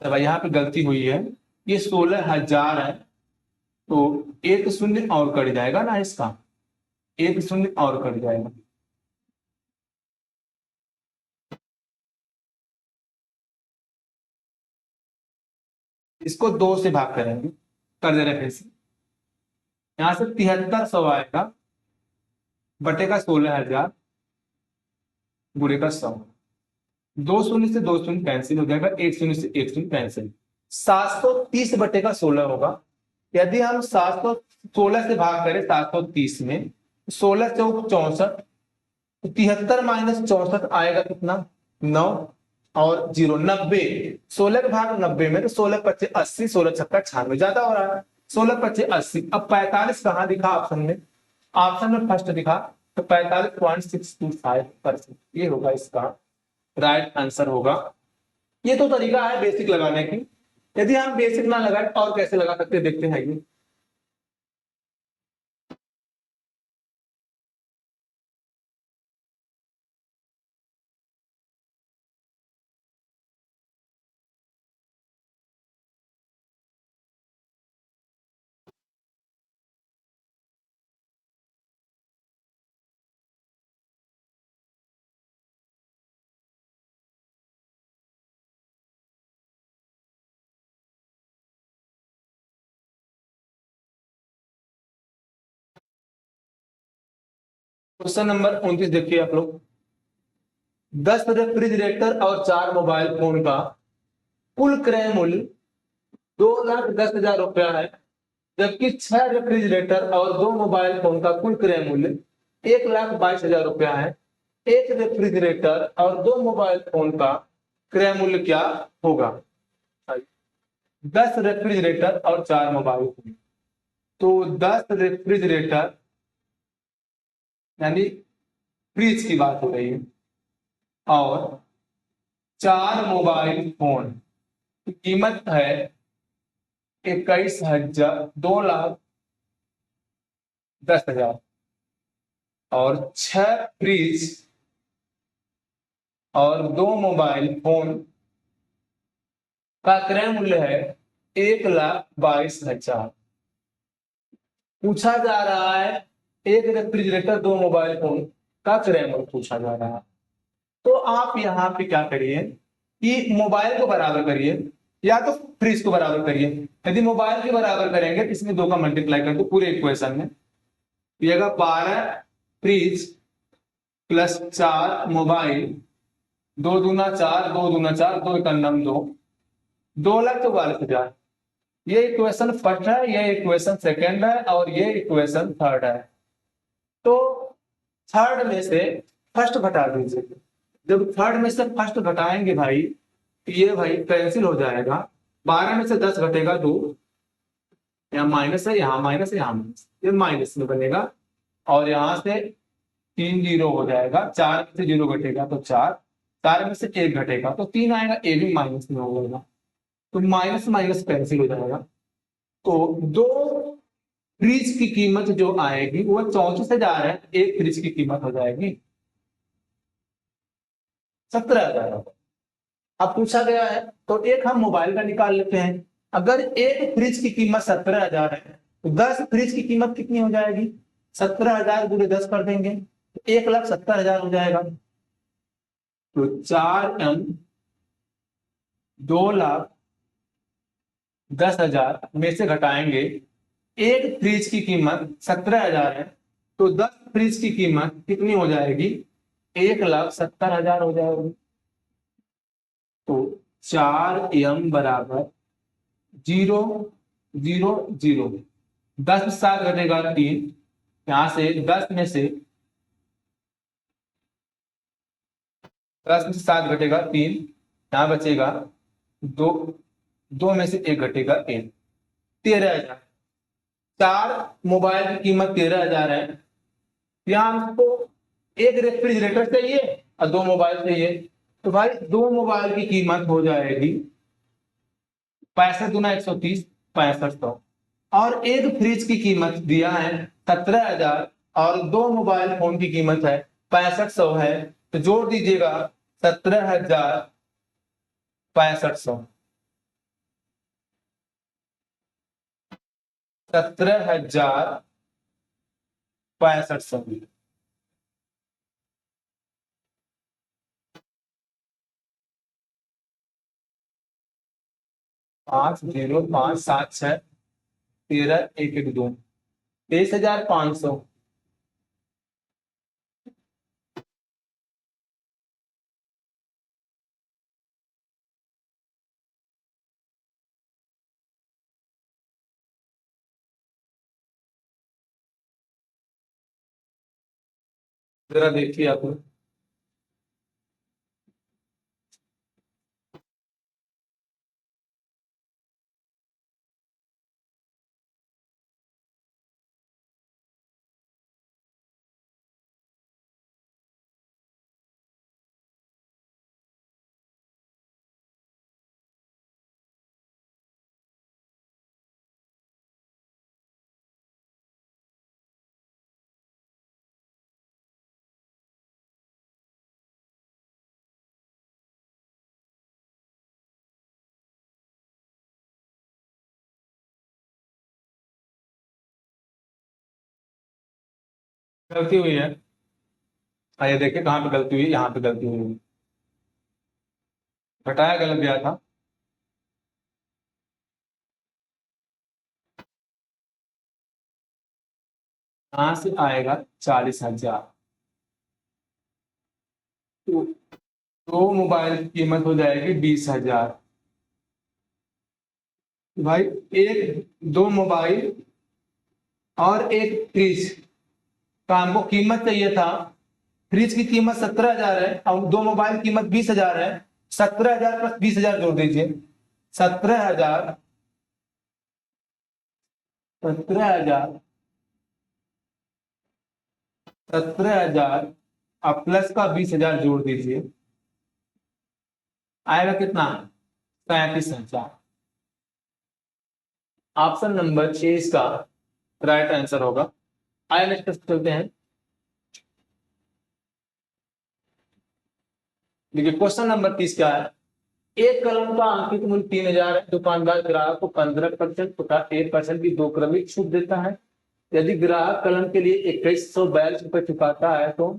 तो भाई यहाँ पे गलती हुई है, ये 16,000 है तो एक शून्य और कट जाएगा ना, इसका एक शून्य और कट जाएगा। इसको 2 से भाग करेंगे, कर दे रहे फिर से। यहां से 7300 आएगा बटे का 16,000 गुणे का 100। 2 शून्य से 2 शून्य कैंसिल हो जाएगा, 1 शून्य से 1 शून्य कैंसिल। 730 बटे का 16 होगा। यदि हम 716 से भाग करें 730 में, 16 चौक 64, 73 माइनस 64 आएगा कितना, 9 और 0 90। 16 का भाग 90 में तो 16 25 80, 16 छक्का 96 ज्यादा हो रहा है। 16 25 80। अब 45 कहाँ दिखा ऑप्शन में, ऑप्शन में फर्स्ट दिखा तो 45.625%, ये होगा इसका राइट आंसर होगा। ये तो तरीका है बेसिक लगाने की। यदि हम बेसिक ना लगाए और कैसे लगा सकते देखते हैं ये। क्वेश्चन नंबर 29 देखिए आप लोग। 10 रेफ्रिजरेटर और 4 मोबाइल फोन का कुल क्रय मूल्य 2,10,000 रुपया है, जबकि 6 रेफ्रिजरेटर और 2 मोबाइल फोन का कुल क्रय मूल्य 1,22,000 रुपया है। एक रेफ्रिजरेटर और 2 मोबाइल फोन का क्रय मूल्य क्या होगा। 10 रेफ्रिजरेटर और 4 मोबाइल फोन, तो 10 रेफ्रिजरेटर यानी फ्रिज की बात हो रही है और 4 मोबाइल फोन की कीमत है 2,10,000 और 6 फ्रिज और 2 मोबाइल फोन का क्रय मूल्य है 1,22,000। पूछा जा रहा है एक रेफ्रिजरेटर 2 मोबाइल फोन का क्रय मूल्य पूछा जा रहा है। तो आप यहाँ पे क्या करिए कि मोबाइल को बराबर करिए या तो फ्रिज को बराबर करिए। यदि मोबाइल के बराबर करेंगे इसमें 2 का मल्टीप्लाई कर दो पूरे इक्वेशन में, ये 12 फ्रिज प्लस 4 मोबाइल, 2 दूना 4, 2 दूना 4, 2 एकन्नम 2, 2,44,000। ये इक्वेशन फर्स्ट है, ये इक्वेशन सेकंड है और ये इक्वेशन थर्ड है। तो थर्ड में से फर्स्ट घटा दीजिए। जब थर्ड में से फर्स्ट घटाएंगे भाई, ये भाई कैंसिल हो जाएगा। 12 में से 10 घटेगा 2, यहाँ माइनस है, यहाँ माइनस है, यहाँ माइनस, ये माइनस में बनेगा और यहाँ से 3 जीरो हो जाएगा। 4 में से 0 घटेगा तो 4, 4 में से 1 घटेगा तो 3 आएगा, ये भी माइनस में हो जाएगा तो माइनस माइनस कैंसिल हो जाएगा। तो 2 फ्रिज की कीमत जो आएगी वो 34,000 है, एक फ्रिज की कीमत हो जाएगी 17,000। अब पूछा गया है तो एक हम मोबाइल का निकाल लेते हैं। अगर एक फ्रिज की कीमत 17,000 है तो 10 फ्रिज की कीमत कितनी हो जाएगी, 17,000 गुणे 10 कर देंगे तो 1,70,000 हो जाएगा। तो 4M 2,10,000 में से घटाएंगे, एक फ्रिज की कीमत 17,000 है तो 10 फ्रिज की कीमत कितनी हो जाएगी, 1,70,000 हो जाएगी। तो 4M बराबर 0 0 0, 10 से 7 घटेगा 3, यहां से 10 में से प्लस में से 7 घटेगा 3, यहाँ बचेगा 2, 2 में से 1 घटेगा 1, 13,000। 4 मोबाइल की कीमत 13,000 है। यहाँ हमको एक रेफ्रिजरेटर चाहिए और 2 मोबाइल चाहिए, तो भाई 2 मोबाइल की कीमत हो जाएगी 65 दूना 130, 6500। और एक फ्रिज की कीमत दिया है 17,000 और 2 मोबाइल फोन की कीमत है 6500 है, तो जोड़ दीजिएगा 17,000 6500, 17,000 6500। 50576 13,112, 23,500। जरा देखिए आप, गलती हुई है। आइए देखिए कहाँ पे गलती हुई, यहाँ पे गलती हुई है। घटाया गलत गया था। यहाँ से आएगा 40,000, तो 2 मोबाइल की कीमत हो जाएगी 20,000। भाई एक 2 मोबाइल और एक फ्रिज का हमको कीमत चाहिए था। फ्रिज की कीमत 17,000 है और 2 मोबाइल की कीमत 20,000 है। 17,000 प्लस 20,000 जोड़ दीजिए, 17,000, 17,000, 17,000 अब प्लस का 20,000 जोड़ दीजिए, आएगा कितना? 37,000। ऑप्शन नंबर ए इसका राइट आंसर होगा। आइए नेक्स्ट चलते हैं। देखिए क्वेश्चन नंबर 30 क्या है। एक कलम का अंकित मूल्य 3,000 है। दुकानदार ग्राहक को 15% तथा 1% की 2 क्रमिक छूट देता है। यदि ग्राहक कलम के लिए 2142 रुपए चुकाता है तो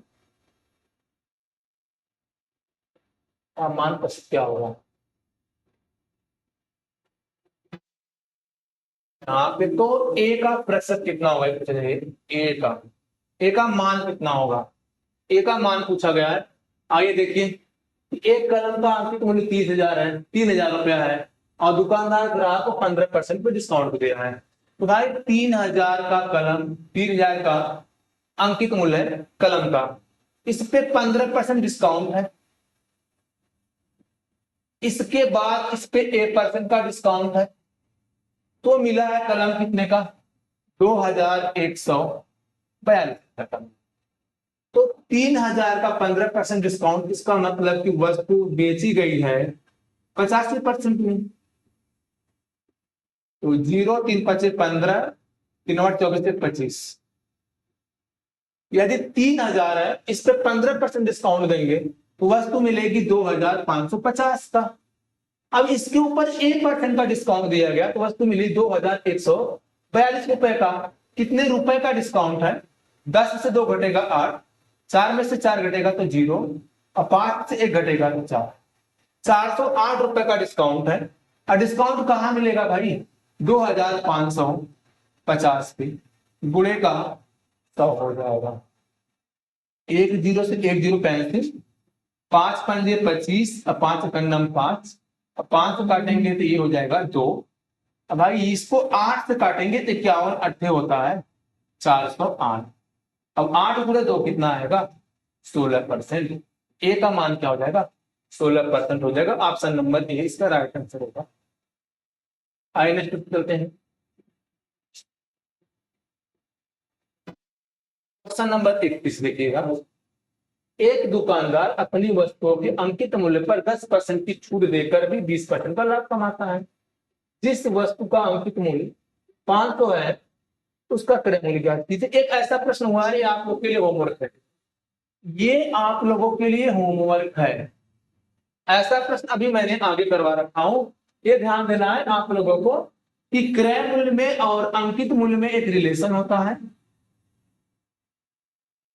मान क्या होगा? यहाँ पे तो ए का प्रतिशत कितना होगा ए का मान कितना होगा, ए का मान पूछा गया है। आइए देखिए, एक कलम का अंकित मूल्य 30,000 है, 3,000 रुपया है और दुकानदार ग्राहक को 15% पे डिस्काउंट दे रहा है। तो भाई 3,000 का कलम, 3,000 का अंकित मूल्य है कलम का, इस पे 15% डिस्काउंट है। इसके बाद इस पे 1% का डिस्काउंट है, तो मिला है कलम कितने का? 2,142 का। तो 3,000 का 15% डिस्काउंट, इसका मतलब कि वस्तु बेची गई है 85% में। तो 0 3 5 15, 3 8 24 25। यदि 3,000 है, इस पे 15% डिस्काउंट देंगे तो वस्तु मिलेगी 2,550 का। अब इसके ऊपर 1% का डिस्काउंट दिया गया तो वस्तु मिली 2,142 रुपए का। कितने रुपए का डिस्काउंट है? 10 से 2 घटेगा 8, 4 में से 4 घटेगा तो 0 और 5 से 1 घटेगा तो 4, 408 रुपए का डिस्काउंट है। और डिस्काउंट कहां मिलेगा भाई? 2,550 पे गुणे का 100 हो जाएगा। 1 0 से 1 0 35, 5 पंजे 25 और 5 कन्नम 5, अब 5 से काटेंगे तो ये हो जाएगा 2। अब भाई इसको 8 से काटेंगे तो 51 अट्ठे होता है 408। अब 8 गुणे 2 कितना आएगा? 16%। ए का मान क्या हो जाएगा, 16% हो जाएगा। ऑप्शन नंबर ए इसका राइट आंसर होगा। आइए नेक्स्ट चलते हैं। क्वेश्चन नंबर 31 देखिएगा। एक दुकानदार अपनी वस्तुओं के अंकित मूल्य पर 10% की छूट देकर भी 20% का लाभ कमाता है। जिस वस्तु का अंकित मूल्य 500 है उसका क्रय मूल्य क्या है। एक ऐसा प्रश्न हुआ है, आप लोग के लिए होमवर्क है, ये आप लोगों के लिए होमवर्क है। ऐसा प्रश्न अभी मैंने आगे करवा रखा हूं, ये ध्यान देना है आप लोगों को कि क्रय मूल्य में और अंकित मूल्य में एक रिलेशन होता है।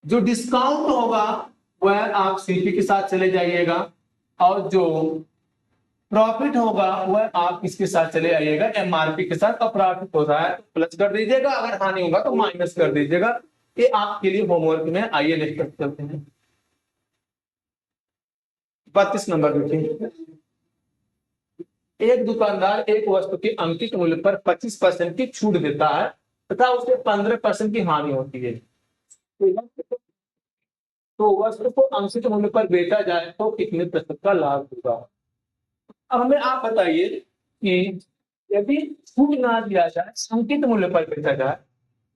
जो डिस्काउंट होगा वह आप सीपी के साथ चले जाइएगा, और जो प्रॉफिट होगा वह आप किसके साथ चले आइएगा, एमआरपी के साथ। और प्रॉफिट होता है तो प्लस कर दीजिएगा, अगर हानि होगा तो माइनस कर दीजिएगा। ये आपके लिए होमवर्क में। आइए नेक्स्ट चलते हैं। 32 नंबर देखिए। एक दुकानदार एक वस्तु के अंकित मूल्य पर 25% की छूट देता है तथा उसे 15% की हानि होती है। तो वस्तु को अंकित मूल्य पर बेचा जाए तो कितने प्रतिशत का लाभ होगा। अब हमें आप बताइए कि यदि छूट ना दिया जाए, अंकित मूल्य पर बेचा जाए,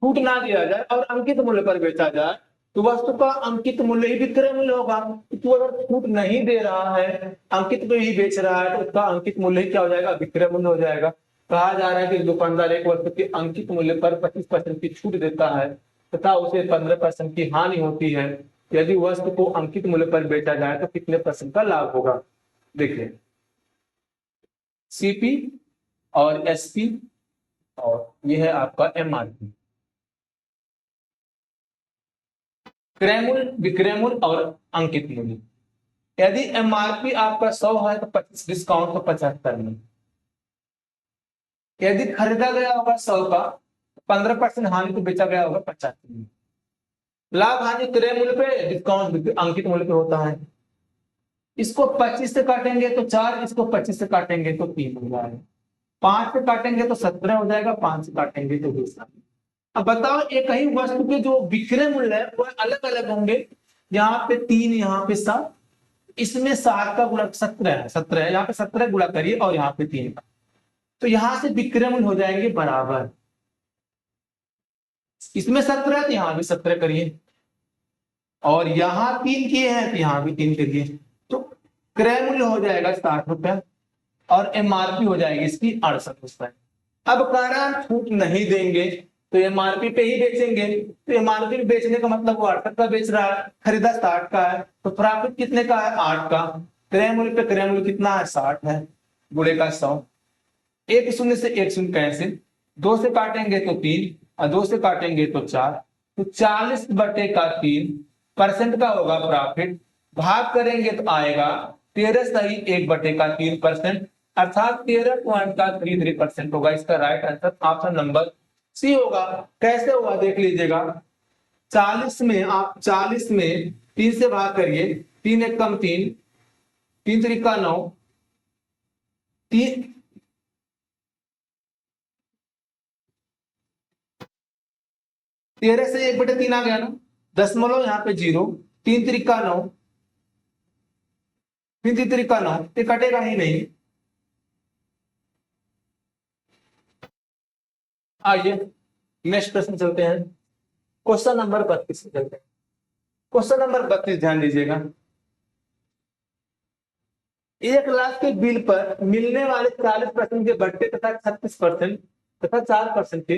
छूट ना दिया जाए और अंकित मूल्य पर बेचा जाए तो वस्तु का अंकित मूल्य ही विक्रय मूल्य होगा। तो अगर छूट नहीं दे रहा है, अंकित पे ही बेच रहा है, तो उसका अंकित मूल्य ही क्या हो जाएगा, विक्रय मूल्य हो जाएगा। कहा जा रहा है कि दुकानदार एक वस्तु के अंकित मूल्य पर 25% की छूट देता है तथा उसे 15% की हानि होती है। यदि वस्तु को अंकित मूल्य पर बेचा जाए तो कितने % का लाभ होगा। देखिए, सीपी और एसपी और यह है आपका एमआरपी। क्रय मूल्य, विक्रय मूल्य और अंकित मूल्य। यदि एमआरपी आपका 100 है तो 25 डिस्काउंट तो 75 में। यदि खरीदा गया होगा 100 का, 15% हानि तो बेचा गया होगा 50 में। लाभ हानि क्रय मूल्य पे, डिस्काउंट अंकित मूल्य पे होता है। इसको 25 से काटेंगे तो 4, इसको 25 से काटेंगे तो 3 हो जाएगा। 5 से काटेंगे तो 17 हो जाएगा, 5 से काटेंगे तो 20। अब बताओ, एक ही वस्तु के जो विक्रय मूल्य है वह अलग अलग होंगे। यहाँ पे 3, यहाँ पे 7, इसमें 7 का गुणा 17 है, 17 है, यहाँ पे 17 गुणा करिए और यहाँ पे 3 का, तो यहां से विक्रय मूल्य हो जाएंगे बराबर। इसमें 17 तो यहाँ भी 17 करिए, और यहाँ 3 किए हैं तो यहाँ भी 3 करिए, तो क्रय मूल्य हो जाएगा 60 रुपया और एमआरपी हो जाएगी इसकी 68 रुपए। अब कारण छूट नहीं देंगे तो एमआरपी पे ही बेचेंगे, तो एमआरपी पे बेचने का मतलब वो 68 का बेच रहा है, खरीदा 60 का है, तो प्रॉफिट कितने का है, 8 का। क्रय मूल्य पे क्रय मूल्य कितना है, 60 है, गुणे का 100। एक शून्य से एक शून्य कैंसिल, 2 से काटेंगे तो 3 और 2 से काटेंगे तो 4, तो 40/3% का होगा प्रॉफिट। भाग करेंगे तो आएगा 13 अर्थात 13.33% होगा। इसका right answer option number C होगा। कैसे होगा देख लीजिएगा। 40 में आप 40 में 3 से भाग करिए, 3 एक कम 3, 3 3 9, 3 13 से 1/3 आ गया ना, दशमलव यहाँ पे 0, 3 3 9, 3 3 9, ये कटेगा ही नहीं। आइए नेक्स्ट प्रश्न चलते हैं। क्वेश्चन नंबर 32 चलते हैं। क्वेश्चन नंबर 32 ध्यान दीजिएगा। 1 लाख के बिल पर मिलने वाले 40% के बट्टे तथा 36% तथा 4% के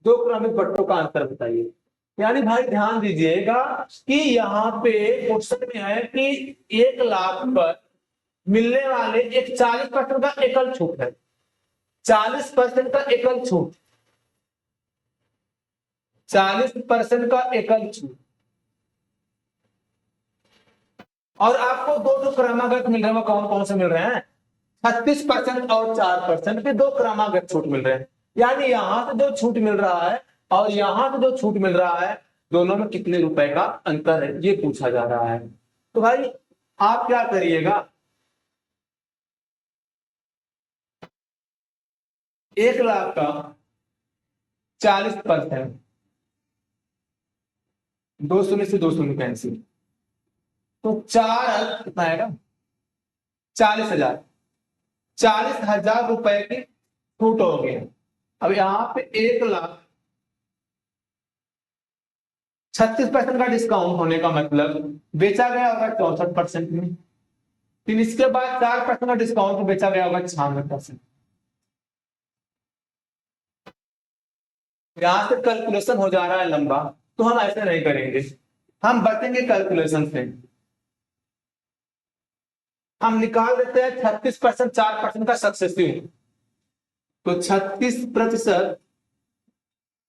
दो क्रमिक बट्टों का अंतर बताइए। यानी भाई ध्यान दीजिएगा कि यहाँ पे क्वेश्चन में है कि 1 लाख पर मिलने वाले एक 40% का एकल छूट है, 40% का एकल छूट, 40% का एकल छूट, और आपको दो क्रमागत मिल रहे हैं। वो कौन कौन से मिल रहे हैं, 36% और 4% के दो क्रमागत छूट मिल रहे हैं। यानी यहां से जो छूट मिल रहा है और यहां से जो छूट मिल रहा है, दोनों में कितने रुपए का अंतर है, ये पूछा जा रहा है। तो भाई आप क्या करिएगा, 1 लाख का 40%, 2 शून्य से 2 शून्य कैंसिल, तो 4 कितना आएगा, 40,000, 40,000 रुपए की छूट होगी। अब यहाँ पे 1,36% का डिस्काउंट होने का मतलब बेचा गया होगा 64% में, फिर इसके बाद 4% का डिस्काउंट बेचा गया होगा 96%। यहां से कैलकुलेशन हो जा रहा है लंबा, तो हम ऐसे नहीं करेंगे, हम बचेंगे कैलकुलेशन से। हम निकाल देते हैं 36%, 4% का सक्सेसिव, तो 36%,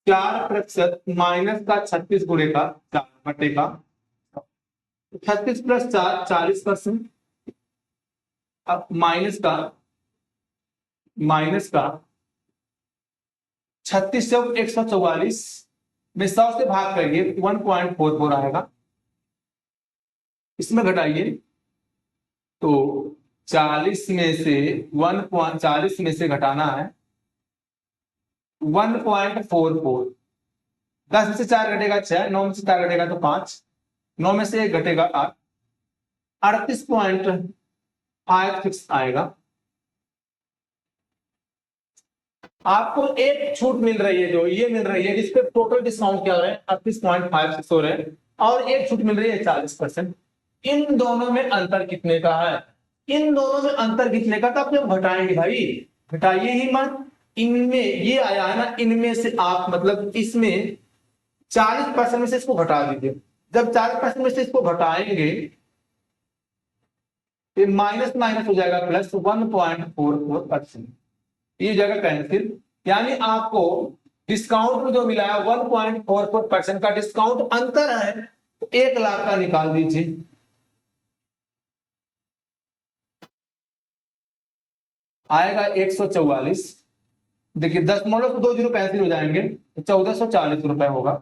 4% माइनस का 36 गुणे का 4 बटे का 36 प्लस 4 40%, अब माइनस का 36 से 144 में 100 से भाग करिए 1.44 आएगा, इसमें घटाइए तो 40 में से 40 में से घटाना है 1.44, 10 में से 4 घटेगा 6, 9 में से 4 घटेगा तो 5, 9 में से 1 घटेगा 8, 38.56 आएगा। आपको एक छूट मिल रही है, जो ये मिल रही है, जिसपे टोटल डिस्काउंट क्या हो रहा है 38.56 हो रहे हैं, और एक छूट मिल रही है 40%। इन दोनों में अंतर कितने का है, इन दोनों में अंतर कितने का, तब जब घटाएंगे भाई, घटाइए ही मत, इनमें ये आया है ना, इनमें से आप मतलब इसमें 40% में से इसको घटा दीजिए, जब 40% में से इसको घटाएंगे तो माइनस माइनस हो जाएगा प्लस 1.44%, ये जगह कैंसिल, यानी आपको डिस्काउंट में जो मिला है 1.44% का डिस्काउंट अंतर है, तो 1,00,000 का निकाल दीजिए। आएगा 144, देखिए 10.20 कैंसिल हो जाएंगे तो 1,440 रुपए होगा,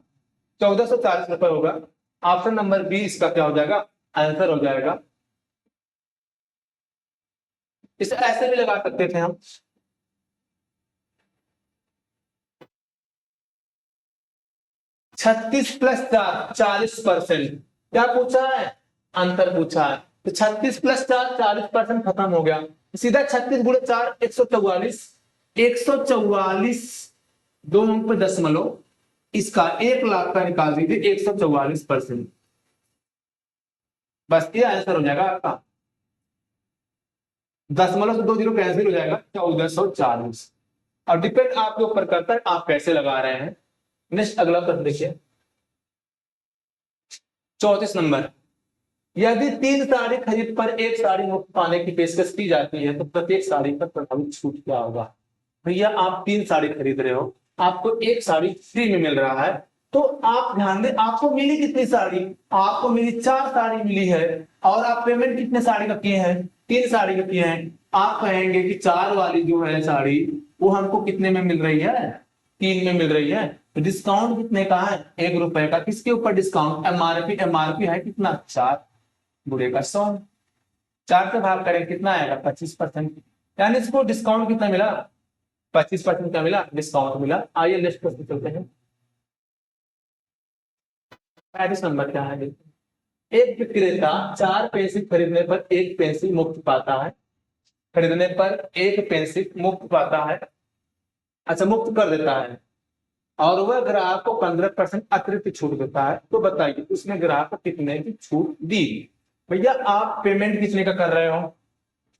1,440 रुपए होगा। ऑप्शन नंबर बी इसका क्या हो जाएगा, आंसर हो जाएगा। इसे ऐसे भी लगा सकते थे हम, 36 प्लस 4 40%, क्या पूछा है, अंतर पूछा है, तो 36 प्लस 4 40% खत्म हो गया, सीधा 36 गुणे 4 144, 144 दो अंक पे दशमलव, इसका 1,00,000 का निकाल दीजिए 144%, बस ये आंसर हो जाएगा आपका। दशमलव से 2 जीरो कैंसिल हो जाएगा 1,440। और डिपेंड आपके ऊपर करता है आप कैसे लगा रहे हैं। नेक्स्ट अगला प्रश्न देखिए 34 नंबर, यदि 3 साड़ी खरीद पर एक साड़ी मुफ्त पाने की पेशकश की जाती है तो प्रत्येक साड़ी पर प्रभावित छूट क्या होगा। भैया आप 3 साड़ी खरीद रहे हो, आपको एक साड़ी फ्री में मिल रहा है, तो आप ध्यान दें आपको मिली कितनी साड़ी, आपको मिली 4 साड़ी मिली है, और आप पेमेंट कितने साड़ी का किए हैं, 3 साड़ी का किए हैं। आप कहेंगे कि 4 वाली जो है साड़ी वो हमको कितने में मिल रही है, 3 में मिल रही है, तो डिस्काउंट कितने का है, 1 रुपए का। किसके ऊपर डिस्काउंट, एमआरपी है कितना 4 गुणे का 100, 4 से भाग करें कितना आएगा 25%, यानी इसको डिस्काउंट कितना मिला, 25% का मिला, डिस्काउंट मिला। आइए नेक्स्ट क्वेश्चन चलते हैं। 35 नंबर क्या है, एक विक्रेता 4 पेंसिल खरीदने पर 1 पेंसिल मुफ्त पाता है, खरीदने पर 1 पेंसिल मुफ्त पाता है, अच्छा मुफ्त कर देता है, और वह ग्राहक को 15% अतिरिक्त छूट देता है, तो बताइए उसने ग्राहक को कितने की छूट दी। भैया आप पेमेंट कितने का कर रहे हो,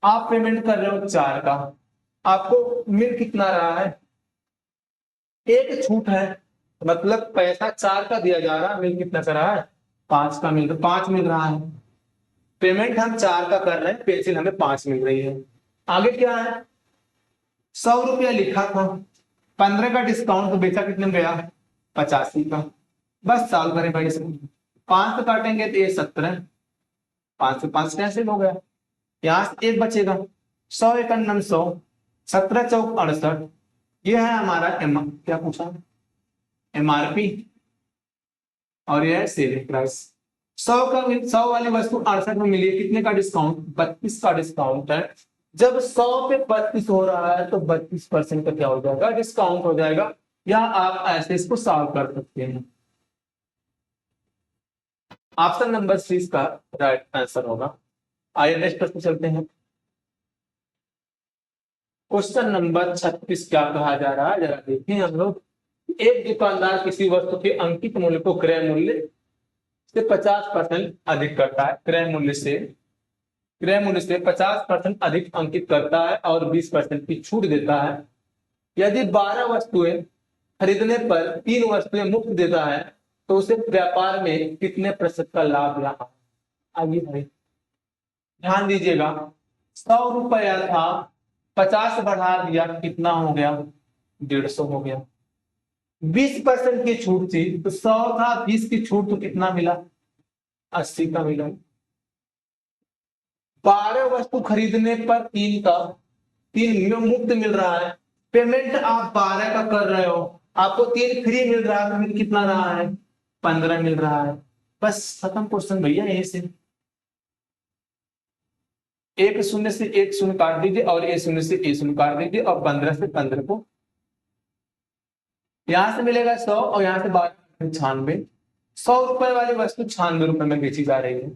आप पेमेंट कर रहे हो 4 का, आपको मिल कितना रहा है, 1 छूट है, मतलब पैसा 4 का दिया जा रहा है, मिल कितना कर रहा है 5 का, 5 मिल रहा है। पेमेंट हम 4 का कर रहे हैं, पेंसिल हमें 5 मिल रही है। आगे क्या है, 100 रुपया लिखा था, 15 का डिस्काउंट तो बेचा कितने में गया 85 का, बस सॉल्व करें भाई इसको, 5 से काटेंगे तो ये 17, 5 से 5 कैंसिल हो गया, यहां से 1 बचेगा, 100 × 9 100, 17 चौक 68, ये है हमारा क्या पूछा एमआरपी, और ये है सेलिंग प्राइस। 100 वाली वस्तु 68 में मिली है, कितने का डिस्काउंट 32 का डिस्काउंट है। जब 100 पे 32 हो रहा है तो 32% का क्या हो जाएगा, डिस्काउंट हो जाएगा, या आप ऐसे इसको सॉल्व कर सकते हैं। ऑप्शन नंबर सी इसका राइट आंसर होगा। आइए नेक्स्ट प्रश्न चलते हैं। क्वेश्चन नंबर 36 क्या कहा जा रहा है, जरा देखिए हम लोग। एक दुकानदार किसी वस्तु के अंकित मूल्य को क्रय मूल्य से 50% अधिक करता है, क्रय मूल्य से 50% अधिक अंकित करता है और 20% की छूट देता है। यदि 12 वस्तुएं खरीदने पर 3 वस्तुएं मुफ्त देता है तो उसे व्यापार में कितने प्रतिशत का लाभ रहा। आगे भाई ध्यान दीजिएगा, 100 रुपया था, 50 बढ़ा दिया, कितना हो गया, 150 हो गया। 20% की छूट थी तो 100 था, 20 की छूट तो कितना मिला, 80 का मिला। 12 वस्तु खरीदने पर 3 मुफ्त मिल रहा है, पेमेंट आप 12 का कर रहे हो, आपको 3 फ्री मिल रहा है, कितना रहा है, 15 मिल रहा है। बस खत्म क्वेश्चन भैया, यही से एक शून्य से एक शून्य काट दीजिए और ए शून्य से ए शून्य काट दीजिए और 15 से 15 को यहां से मिलेगा 100 और यहां से 12 96। 100 रुपए वाली वस्तु 96 रुपए में बेची जा रही है,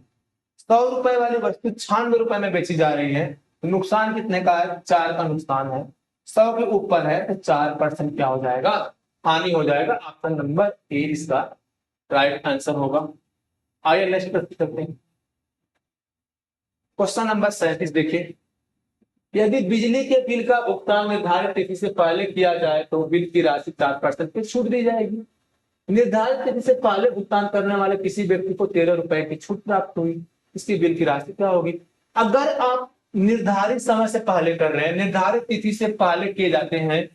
100 रुपए वाली वस्तु 96 रुपए में बेची जा रही है, तो नुकसान कितने का है, 4 का नुकसान है। 100 के ऊपर है तो 4% क्या हो जाएगा, हानि हो जाएगा। ऑप्शन नंबर ए इसका राइट आंसर होगा। आइए नेक्स्ट प्रश्न करते हैं। क्वेश्चन नंबर 37 देखिए। यदि बिजली के बिल का भुगतान निर्धारित तिथि से पहले किया जाए तो बिल की राशि 4% की छूट दी जाएगी। निर्धारित तिथि से पहले भुगतान करने वाले किसी व्यक्ति को 13 रुपए की छूट प्राप्त हुई, इसकी बिल की राशि क्या होगी। अगर आप निर्धारित समय से पहले कर रहे हैं, निर्धारित तिथि से पहले किए जाते हैं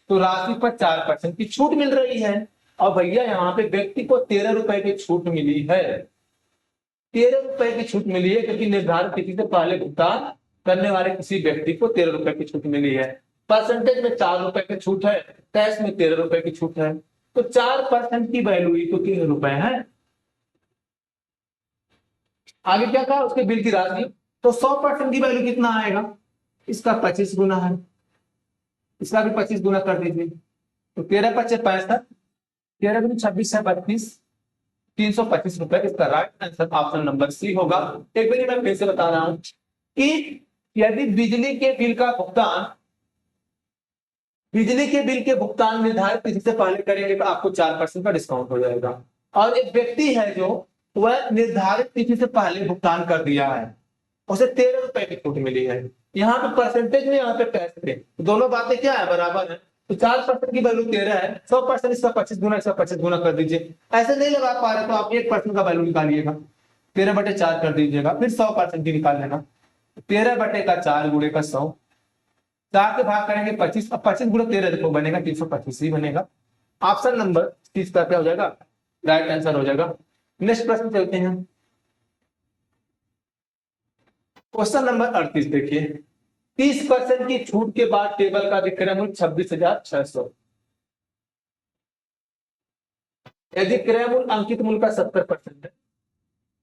तो राशि पर 4% की छूट मिल रही है। और भैया यहाँ पे व्यक्ति को 13 रुपए की छूट मिली है, 13 रुपए की छूट मिली है क्योंकि निर्धारित तिथि से पहले भुगतान करने वाले किसी व्यक्ति को 13 रुपए की छूट मिली है। परसेंटेज में 4 रुपए की छूट है, कैश में 13 रुपए की छूट है, तो 4% की वैल्यू ही तो 3 रुपए है। आगे क्या कहा, उसके बिल की राशि, तो 100% की वैल्यू कितना आएगा, इसका 25 गुना है, इसका भी 25 गुना कर दीजिए, तो 13 × 5 = 65, 13 × 26 है 32, 325 रुपए इसका right answer option number C होगा। एक बार मैं फिर से बता रहा हूं कि यदि बिजली के बिल के भुगतान निर्धारित तिथि से पहले करेंगे तो आपको 4% का डिस्काउंट हो जाएगा। और एक व्यक्ति है जो वह निर्धारित तिथि से पहले भुगतान कर दिया है, उसे 13 रुपए की छूट मिली है। यहाँ पे परसेंटेज में, यहाँ पे कैश पे, दोनों बातें क्या है, बराबर है। तो 4% की वैल्यू 13 है, 100% इसका 25 गुना, इसका 25 गुना कर दीजिए। ऐसे नहीं लगा पा रहे तो आप 1% का वैल्यू निकालिएगा, 13/4 कर दीजिएगा, फिर 100% की निकाल लेना। 13/4 गुणे का 100, 4 के भाग करेंगे 25, अब 25 गुणे 13 देखो बनेगा 325 ही बनेगा। ऑप्शन नंबर 30 का क्या हो जाएगा, राइट आंसर हो जाएगा। नेक्स्ट प्रश्न चलते हैं। क्वेश्चन नंबर 38 देखिए। 30% की छूट के बाद टेबल का विक्रय मूल्य 26,600। यदि क्रय मूल्य अंकित मूल्य का 70% है,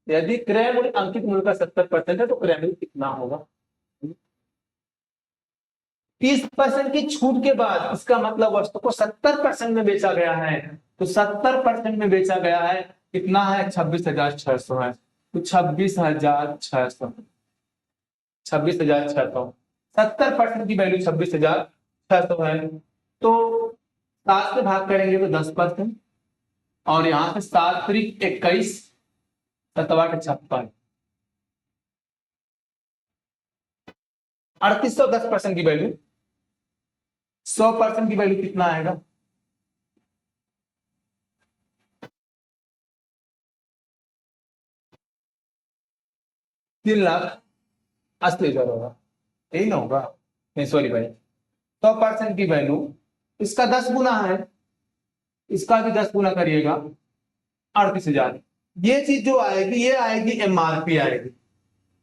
यदि क्रय मूल्य अंकित मूल्य का 70% है तो क्रय मूल्य कितना होगा। 30% की छूट के बाद, इसका मतलब वस्तु को 70% में बेचा गया है, तो 70% में बेचा गया है, कितना है, 26,600 है, तो 26,600, 26,600, 70% की वैल्यू 26,600 है, तो 7 से भाग करेंगे तो 10%, और यहां से 7 × 21, 7 × 8 = 56, 3810% की वैल्यू, 100% की वैल्यू कितना आएगा, 3,80,000 होगा, यही ना होगा, नहीं सॉरी भाई, 100% की वैल्यू, इसका 10 गुना है, इसका भी 10 गुना करिएगा, 38,000। ये चीज जो आएगी ये आएगी एमआरपी आएगी,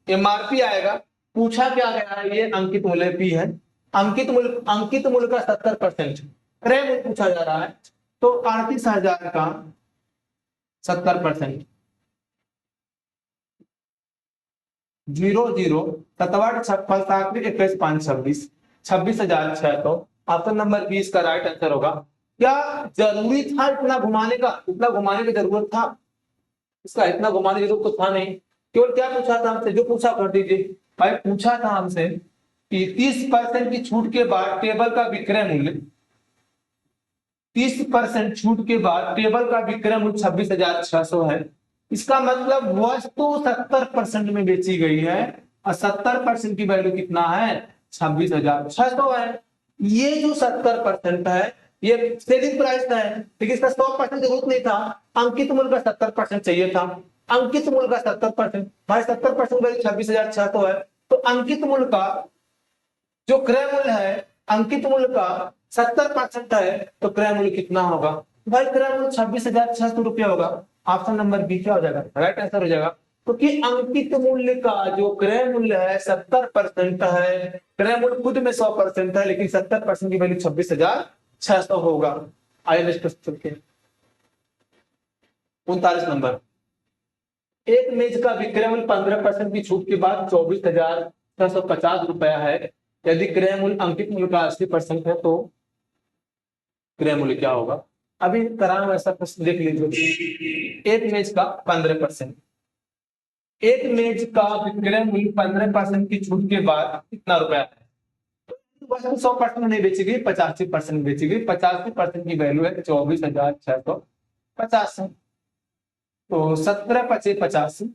एमआरपी आएगा। पूछा क्या गया है, ये अंकित मूल्य पी है, अंकित मूल्य का 70%, क्रय मूल्य पूछा जा रहा है, तो 38,000 का 70%, 0 0 7 8 56 7 21 5 26, 26,600। ऑप्शन नंबर 20 का राइट आंसर होगा। क्या जरूरी था इतना घुमाने का, इतना घुमाने की जरूरत था, इसका इतना घुमाने की जरूरत तो था नहीं, केवल क्या पूछा था हमसे, जो पूछा कर दीजिए भाई। पूछा था हमसे कि 30% की छूट के बाद टेबल का विक्रय मूल्य, 30% छूट के बाद टेबल का विक्रय मूल्य 26,600 है। इसका मतलब वस्तु 70% में बेची गई है और 70% की वैल्यू कितना है, 26,600 है। ये जो 70% है ये सेलिंग प्राइस है, लेकिन इसका 100% जरूरत नहीं था, अंकित मूल्य का 70% चाहिए था। अंकित मूल्य का 70%, भाई 70% वैल्यू 26,600 है, तो अंकित मूल्य का जो क्रय मूल्य है, अंकित मूल्य का 70% है, तो क्रय मूल्य कितना होगा भाई, क्रय मूल्य 26,600 रुपया होगा। ऑप्शन नंबर बी क्या हो जाएगा, राइट आंसर हो जाएगा। क्योंकि अंकित मूल्य का जो क्रय मूल्य है 70% है, क्रय मूल्य खुद में 100% है, लेकिन 70% की वैल्यू 26,600 होगा। आइए नेक्स्ट क्वेश्चन के 39 नंबर। एक मेज का विक्रय मूल्य 15% की छूट के बाद 24,650 रुपया है। यदि क्रय मूल्य अंकित मूल्य का 80% है तो क्रय मूल्य क्या होगा। अभी कराना वैसा प्रश्न देख लीजिए। एक मेज का 15%, एक मेज का विक्रय मूल्य 15% की छूट के बाद कितना रुपया है। वस्तु 100% नहीं बेची गई, 85% बेची गई। 85% की वैल्यू है 24,650 है। तो 17,25,85,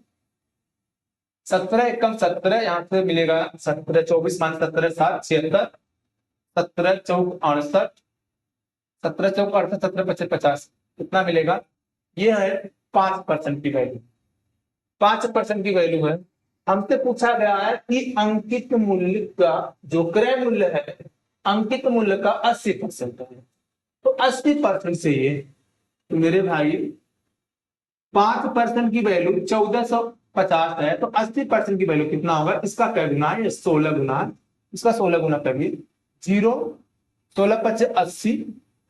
17 एकम 17, यहाँ से मिलेगा 17, 24 मान 17 7 76, 17 चौक 68, 17 चौक 68, 17 25 50, कितना मिलेगा। ये है 5% की वैल्यू, 5% की वैल्यू है। हमसे पूछा गया है कि अंकित मूल्य का जो क्रय मूल्य है, अंकित मूल्य का 80% है, तो 80% से ये, तो मेरे भाई 5% की वैल्यू 1450 है, तो 80% की वैल्यू कितना होगा, इसका क्या गुना है, 16 गुना, इसका 16 गुना करिए। 0, 16 पचे 80,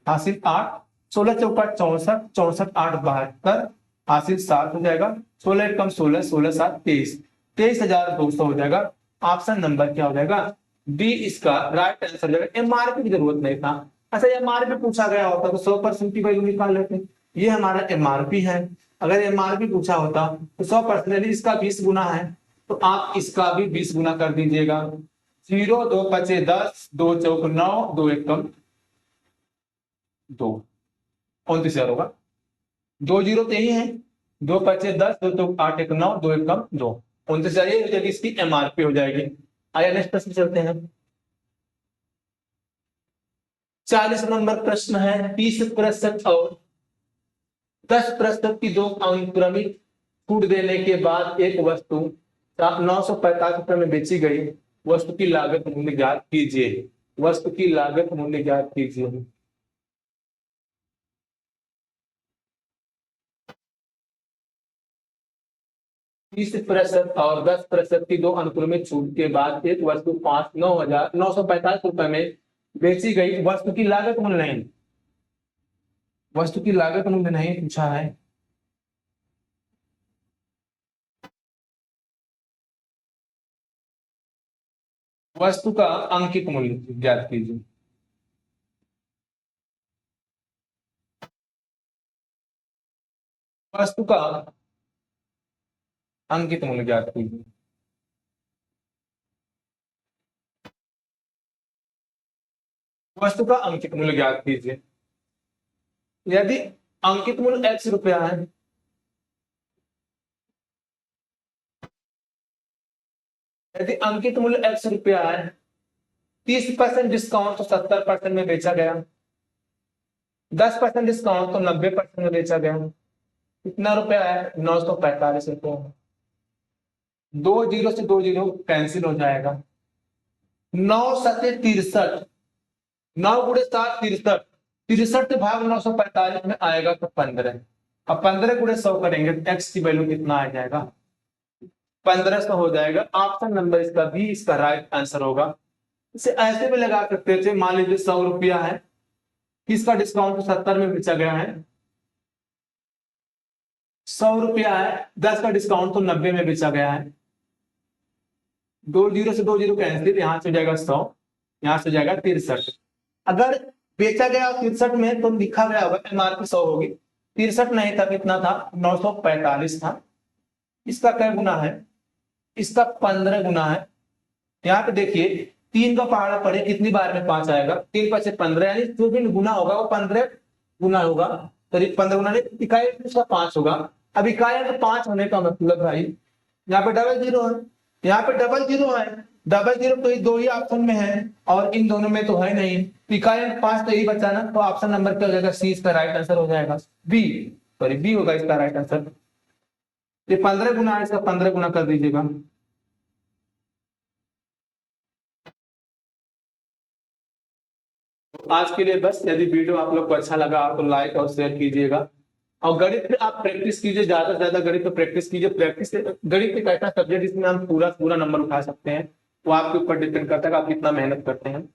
हासिल 8, 16 चौका 64, 64 8 72, हासिल 7 हो जाएगा। 16 एकम 16, 16 7 23, 23,200 हो जाएगा। ऑप्शन नंबर क्या हो जाएगा, डी इसका राइट आंसर हो जाएगा। एमआरपी की जरूरत नहीं था। अच्छा एमआरपी पूछा गया होता तो 100% की वैल्यू निकाल लेते। ये हमारा एमआरपी है। अगर एमआरपी पूछा होता तो 100%, इसका 20 गुना है, तो आप इसका भी 20 गुना कर दीजिएगा। 0, 2 पचे 10, 2 चौक 9, 2 एकम 2, 29,000 होगा। 2 जीरो तो यही है, 2 पचे 10, 2 चौक 8, 1 9, 2 एकम 2, 29,000 ये हो जाएगी, इसकी एमआरपी हो जाएगी। आइए नेक्स्ट प्रश्न चलते हैं। 40 नंबर प्रश्न है। 30% और 10% की दो अनुक्रमिक छूट देने के बाद एक वस्तु 945 रुपए में बेची गई। वस्तु की लागत मूल्य ज्ञात कीजिए। वस्तु की लागत मूल्य ज्ञात कीजिए। तीस प्रतिशत और 10% की दो अनुक्रमिक छूट के बाद एक वस्तु 9,945 रुपए में बेची गई। वस्तु की लागत मूल्य नहीं, वस्तु की लागत मूल्य नहीं पूछा है। वस्तु का अंकित मूल्य ज्ञात कीजिए। वस्तु का अंकित मूल्य ज्ञात कीजिए। वस्तु का अंकित मूल्य ज्ञात कीजिए। यदि अंकित मूल्य x रुपया है, यदि अंकित मूल्य x रुपया है, 30% डिस्काउंट तो 70% में बेचा गया, 10% डिस्काउंट तो 90% में बेचा गया। कितना रुपया है, 945 रुपया। 2 जीरो से 2 जीरो कैंसिल हो जाएगा। 9 सते 63, 9 गुणे 7 63, 63 भाग 945 में आएगा तो 15। अब 15 गुणे 100 करेंगे तो x की वैल्यू कितना आ जाएगा, 1500 हो जाएगा। ऑप्शन नंबर इसका भी इसका राइट आंसर होगा। इसे ऐसे भी लगा सकते थे, मान लीजिए 100 रुपया है, इसका डिस्काउंट 70 में बेचा गया है। 100 रुपया है, 10 का डिस्काउंट तो 90 में बेचा गया है। 2 जीरो से 2 जीरो कैंसिल, यहां से हो जाएगा 100, यहां से हो जाएगा 63। अगर बेचा गया 63 में तो लिखा गया होगा एमआरपी 100 होगी, 63 नहीं था, कितना था, 945 था। इसका क्या गुना है, इसका 15 गुना है। यहाँ पे देखिए 3 का पहाड़ा पड़े कितनी बार में 5 आएगा, 3 5 15, यानी जो भी गुना होगा वो 15 गुना होगा, करीब 15 गुना नहीं, इकाई उसका 5 होगा। अब इकाई अंक 5 होने का मतलब भाई यहाँ पे डबल जीरो है, यहाँ पे डबल जीरो है, डबल जीरो तो ये दो ही ऑप्शन में है और इन दोनों में तो है नहीं, इकाई अंक 5 तो यही बचा ना, तो ऑप्शन नंबर क्या हो जाएगा, सी इसका राइट आंसर हो जाएगा, बी, सॉरी बी होगा इसका राइट आंसर। ये 15 गुना है, इसका 15 गुना कर दीजिएगा। आज के लिए बस, यदि वीडियो आप लोग को अच्छा लगा आप तो लाइक और शेयर कीजिएगा, और गणित पे आप प्रैक्टिस कीजिए, ज्यादा से ज्यादा गणित पे प्रैक्टिस कीजिए। प्रैक्टिस से गणित एक ऐसा सब्जेक्ट जिसमें हम पूरा पूरा नंबर उठा सकते हैं, वो आपके ऊपर डिपेंड करता है कि आप कितना मेहनत करते हैं।